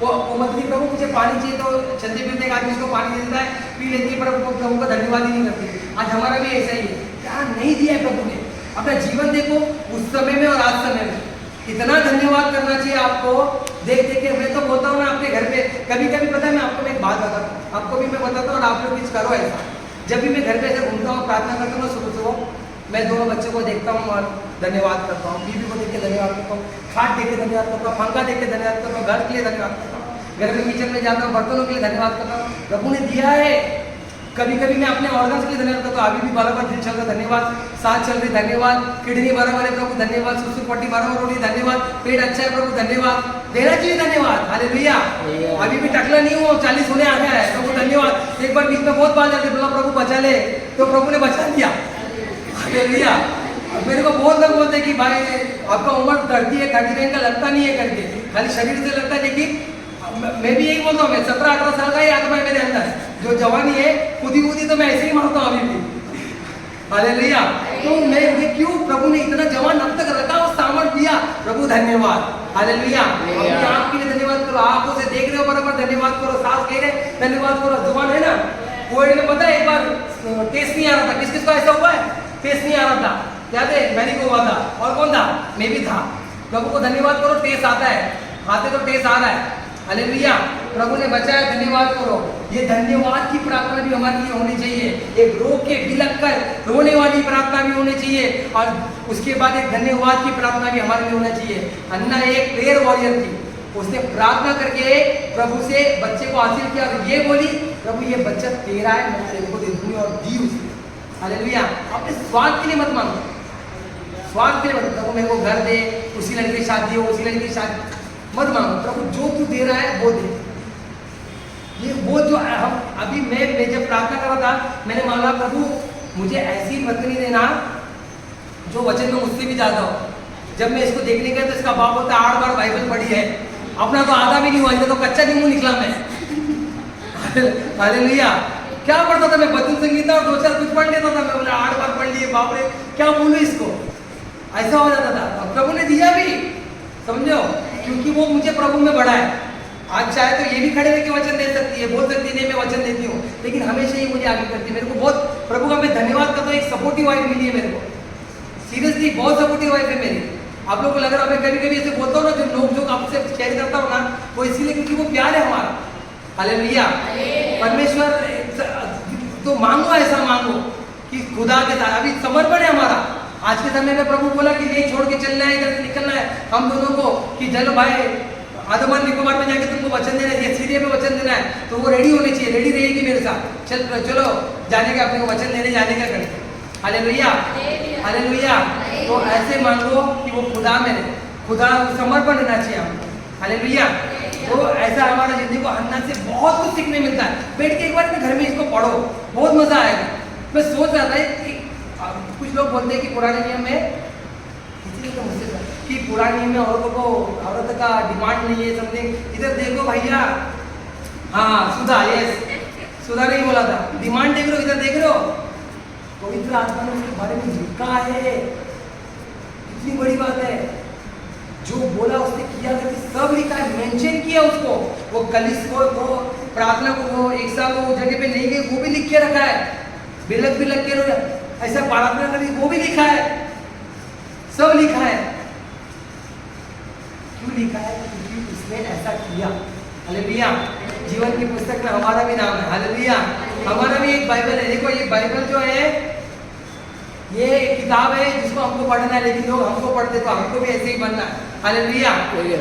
वो मंत्री प्रभु मुझे पानी चाहिए, तो चलते फिरते एक आदमी उसको पानी दे देता है, पी लेती है, पर प्रभु का धन्यवाद ही नहीं करती। आज हमारा भी ऐसा ही है, क्या नहीं दिया है प्रभु ने। अपना जीवन देखो, उस समय में और आज समय में इतना धन्यवाद करना चाहिए आपको। देख के मैं तो बोलता हूँ ना, अपने घर पे कभी कभी, पता है मैं आपको एक बात बताता हूँ, आपको भी मैं बताता हूँ और आप लोग कुछ करो ऐसा। जब भी मैं घर पे ऐसे घूमता हूँ, प्रार्थना करता हूँ सुबह, मैं दोनों बच्चों को देखता हूँ और धन्यवाद करता हूँ, बीवी को देख के धन्यवाद करता हूँ, खाट देख के धन्यवाद करता हूँ, पंखा देख के धन्यवाद करता हूँ, घर के लिए धन्यवाद करता हूँ, घर में किचन में जाता हूँ, बर्तनों के लिए धन्यवाद करता हूँ। प्रभु ने दिया है। कभी कभी मैं अपने ऑर्गन्स के लिए धन्यवाद करता हूँ। अभी भी बराबर दिल चल रहा, धन्यवाद। सांस चल रही, धन्यवाद। किडनी बराबर है, प्रभु धन्यवाद। सुसु पट्टी बराबर हो रही, धन्यवाद। पेट अच्छा है, प्रभु धन्यवाद। देना चाहिए धन्यवाद। हालेलुया। अभी भी टकला नहीं हुआ, 40 होने आ गया है, प्रभु धन्यवाद। एक बार बीच में बहुत बात जाती, बोला प्रभु बचा ले, तो प्रभु ने बचा लिया। हालेलुया। मेरे को बहुत लोग बोलते हैं कि भाई आपका उम्र 30 है, 39 का लगता नहीं है करके, खाली शरीर से लगता है, लेकिन मैं भी यही बोलता हूँ, मैं 17-18 साल का ही आत्मा है मेरे अंदर, जो जवानी है कूदी तो मैं ऐसे ही मारता हूँ अभी भी। हालेलुया। तो मैं क्यों, प्रभु ने इतना जवान अब तक रखा और सामर्थ दिया, प्रभु धन्यवाद। हालेलुया। अपनी आँख के लिए धन्यवाद करो, आँखों से देख रहे हो बराबर धन्यवाद करो, सांस ले रहे धन्यवाद करो, जुबान है ना, कोई ने पता है एक बार टेस्ट नहीं आ रहा था, किस को ऐसा हुआ है, टेस्ट नहीं आ रहा था, याद है, मैंने को हुआ था, और कौन था, मैं भी था। प्रभु को धन्यवाद करो, टेस्ट आता है, खाते तो टेस्ट आ रहा है। हालेलुया। प्रभु ने बचाया, धन्यवाद करो। ये धन्यवाद की प्रार्थना भी हमारे लिए होनी चाहिए। एक रो के बिलक कर रोने वाली प्रार्थना भी होनी चाहिए, और उसके बाद एक धन्यवाद की प्रार्थना भी हमारे लिए होना चाहिए। अन्ना एक प्रेयर वॉरियर थी, उसने प्रार्थना करके प्रभु से बच्चे को हासिल किया और ये बोली, प्रभु ये बच्चा तेरा है, मैं तेरे को दे दूंगी, और दी उसने। हालेलुया। अपने स्वार्थ के लिए मत मांगो, स्वार्थ के लिए मत, प्रभु मेरे को घर दे, उसी लड़के की शादी हो, उसी लड़के की शादी मत मांगो। प्रभु जो तू दे रहा है वो दे। ये वो जो हम अभी मैं जब प्रार्थना कर रहा था, मैंने मांगा प्रभु मुझे ऐसी पत्नी देना जो वचन में मुझसे भी ज्यादा हो। जब मैं इसको देखने गया तो इसका बाप बोलता 8 बार बाइबल पढ़ी है, अपना तो आधा भी नहीं हुआ, तो कच्चा नींबू निकला मैं। हालेलुया। क्या पढ़ता था मैं, भजन संगीत और 2-4 कुछ पढ़ लेता था, मैं बोला 8 बार पढ़ लिए, बाप रे क्या बोलूं इसको, ऐसा हो जाता था। और प्रभु ने दिया भी, समझो, क्योंकि वो मुझे प्रभु में बढ़ा है। आज चाहे तो ये भी खड़े रह के वचन दे सकती है, बोल सकती है नहीं मैं वचन देती हूँ, लेकिन हमेशा ही मुझे आगे करती है। मेरे को बहुत प्रभु का मैं धन्यवाद करता हूँ, एक सपोर्टिव वाइफ मिली है मेरे को, सीरियसली बहुत सपोर्टिव वाइफ है मेरी। आप लोग को लग रहा है मैं कभी कभी ऐसे बोलता हूँ ना, जो लोग जो आपसे शेयर करता हूँ ना, वो इसीलिए क्योंकि वो प्यार है हमारा। हालेलुया। परमेश्वर तो मांगो, ऐसा मांगो कि खुदा के साथ अभी समर्पण है हमारा। आज के समय में प्रभु बोला कि नहीं छोड़ के चलना है, इधर से निकलना है हम दोनों को, कि चलो भाई अंडमान निकोबार में जाके तुमको वचन देना है, सीरिया में वचन देना है, तो वो रेडी होनी चाहिए, रेडी रहेगी मेरे साथ, चलो जाने का, अपने को वचन देने जाने का करके। हालेलुया। हालेलुया। तो ऐसे मांगो कि वो खुदा में रहे, खुदा समर्पण रहना चाहिए हमको। हालेलुया। तो ऐसा हमारा जिंदगी को हन्ना से बहुत कुछ सीखने मिलता है। बैठ के एक बार अपने घर में इसको पढ़ो, बहुत मजा आएगा। मैं सोच रहा था कि कुछ लोग बोलते हैं कि पुराने नियम में किसी ने तो मुझसे कहा कि पुरानी में औरत का डिमांड नहीं है समथिंग। इधर देखो भैया, हाँ सुधा, यस सुधा नहीं बोला था, डिमांड देख रहे हो, इधर देख रहे हो, पवित्र आत्मा ने उसके बारे में लिखा है। इतनी बड़ी बात है, जो बोला उसने किया करके सब लिखा है, मेंशन किया उसको। वो कलिस को प्रार्थना को वो एक साल वो जगह पे नहीं गए, वो भी लिख के रखा है, बिलक के ऐसा प्रार्थना करी, वो भी लिखा है, सब लिखा है। क्यों लिखा है? क्योंकि उसने ऐसा किया। हालेलुया। जीवन की पुस्तक में हमारा भी नाम है। हालेलुया। हमारा भी एक बाइबल है। देखो ये बाइबल जो है, ये एक किताब है जिसको हमको पढ़ना है, लेकिन लोग हमको पढ़ते तो हमको भी ऐसे ही बनना है। हालेलुया।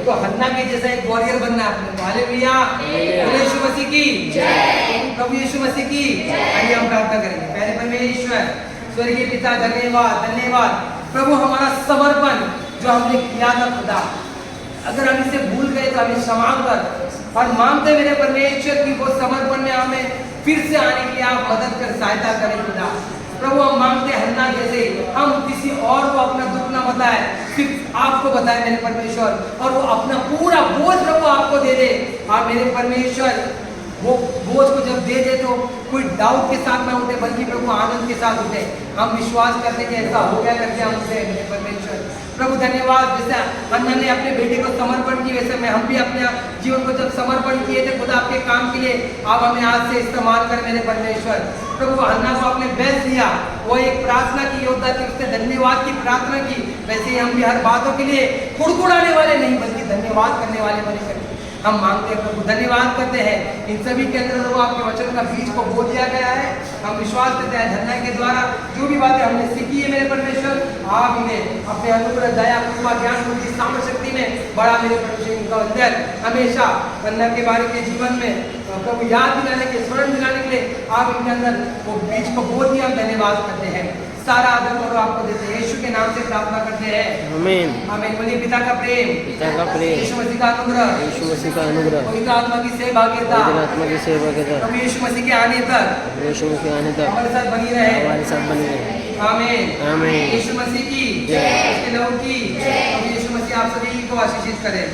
तो हन्ना के जैसा एक वॉरियर बनना है अपने को। हालेलुया। यीशु मसीह की जय। प्रभु यीशु मसीह की जय। आइए हम प्रार्थना करेंगे। पहले परमेश्वर स्वर्गीय पिता, धन्यवाद धन्यवाद प्रभु, हमारा समर्पण जो हमने किया था खुदा, अगर हम इसे भूल गए तो हमें क्षमा कर, और मांगते मेरे परमेश्वर की वो समर्पण में हमें फिर से आने की आप मदद कर, सहायता करें खुदा। प्रभु हम मांगते हैं हन्ना जैसे हम किसी और को अपना दुख ना बताए, सिर्फ आपको बताए मेरे परमेश्वर, और वो अपना पूरा बोझ प्रभु आपको दे दे। आप मेरे परमेश्वर वो बोझ को जब दे दे तो कोई डाउट के साथ ना उठे, बल्कि प्रभु आनंद के साथ उठे। हम विश्वास करते कि ऐसा हो गया करके हम उठे मेरे परमेश्वर। प्रभु धन्यवाद, जैसे हन्ना ने अपने बेटे को समर्पण किया, वैसे में हम भी अपने जीवन को जब समर्पण किए थे खुदा आपके काम के लिए, आप हमें आज से इस्तेमाल कर मेरे परमेश्वर। प्रभु हन्ना को आपने बेस्ट दिया, वो एक प्रार्थना की योद्धा थी, उसने धन्यवाद की प्रार्थना की। वैसे ही हम भी हर बातों के लिए कुड़कुड़ाने वाले नहीं, बल्कि धन्यवाद करने वाले बने करके हम मांगते हैं प्रभु, धन्यवाद करते हैं। इन सभी के अंदर प्रभु आपके वचन का बीज को बो दिया गया है। हम विश्वास करते हैं हन्ना के द्वारा जो भी बातें हमने सीखी है मेरे परमेश्वर, आप इन्हें अपने अनुग्रह, दया, कृपा, ज्ञान, बुद्धि, सामर्थ्य, शक्ति में बड़ा मेरे परमेश्वर, इनका अंदर हमेशा हन्ना के बारे के जीवन में प्रभु याद दिलाने के, स्मरण दिलाने के लिए आप इनके अंदर वो बीज को बो दिया। हम धन्यवाद करते हैं, सारा आदर और आपको देते हैं, यीशु के नाम से प्रार्थना करते हैं, आमीन आमीन। बोलिए पिता का प्रेम, यीशु मसीह का अनुग्रह, पवित्र आत्मा की सहभागिता, प्रभु यीशु मसीह के आने तक हमारे साथ बनी रहे, आमीन आमीन। यीशु मसीह की जय, उसके लहू की जय। प्रभु यीशु मसीह आप सभी को आशीषित करे।